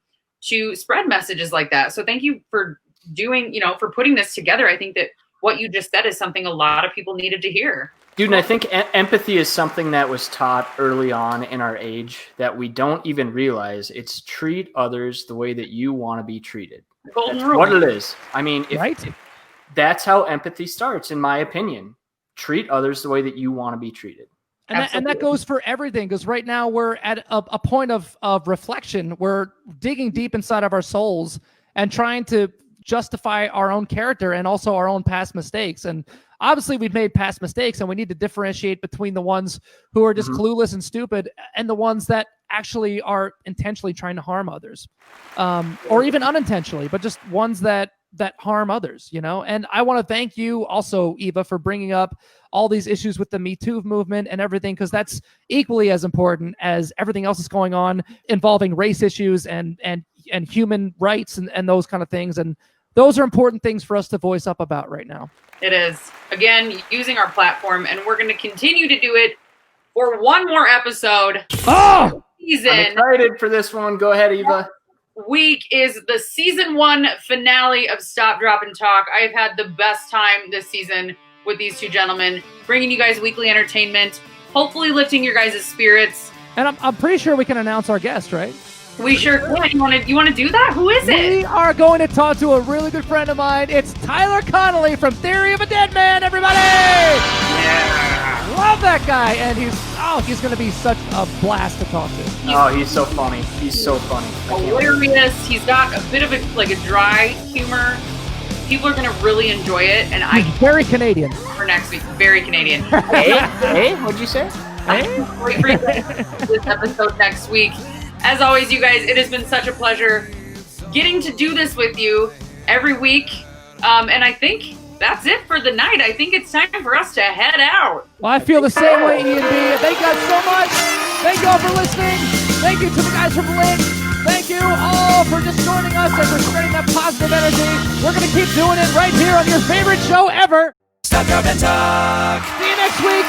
to spread messages like that. So thank you for doing, for putting this together. I think that what you just said is something a lot of people needed to hear. Dude, and I think empathy is something that was taught early on in our age that we don't even realize. It's treat others the way that you want to be treated. Golden That's rule. what it is. I mean, Right? that's how empathy starts, in my opinion. Treat others the way that you want to be treated. And that goes for everything, because right now we're at a point of reflection. We're digging deep inside of our souls and trying to justify our own character and also our own past mistakes. And obviously we've made past mistakes, and we need to differentiate between the ones who are just clueless and stupid and the ones that actually are intentionally trying to harm others, or even unintentionally, but just ones that harm others, And I want to thank you also, Eva, for bringing up all these issues with the Me Too movement and everything, because that's equally as important as everything else that's going on involving race issues and human rights and those kind of things. And those are important things for us to voice up about right now. It is. Again, using our platform, and we're going to continue to do it for one more episode. Oh! Season. I'm excited for this one. Go ahead, Eva. Week is the season 1 finale of Stop, Drop, and Talk. I've had the best time this season with these two gentlemen, bringing you guys weekly entertainment, hopefully lifting your guys' spirits. And I'm pretty sure we can announce our guest, right? We sure can. You want to do that? Who is it? We are going to talk to a really good friend of mine. It's Tyler Connolly from Theory of a Dead Man, everybody! Yeah! Love that guy, and he's going to be such a blast to talk to. He's so funny. He's so funny. Hilarious. He's got a bit of a dry humor. People are going to really enjoy it, and He's very Canadian. For next week, very Canadian. Hey, what'd you say? Wait for this episode next week. As always, you guys, it has been such a pleasure getting to do this with you every week. And I think that's it for the night. I think it's time for us to head out. Well, I feel the same way, Ian B. Thank you guys so much. Thank you all for listening. Thank you to the guys from Link. Thank you all for just joining us and for spreading that positive energy. We're going to keep doing it right here on your favorite show ever. Stop, Drop, and Talk. See you next week.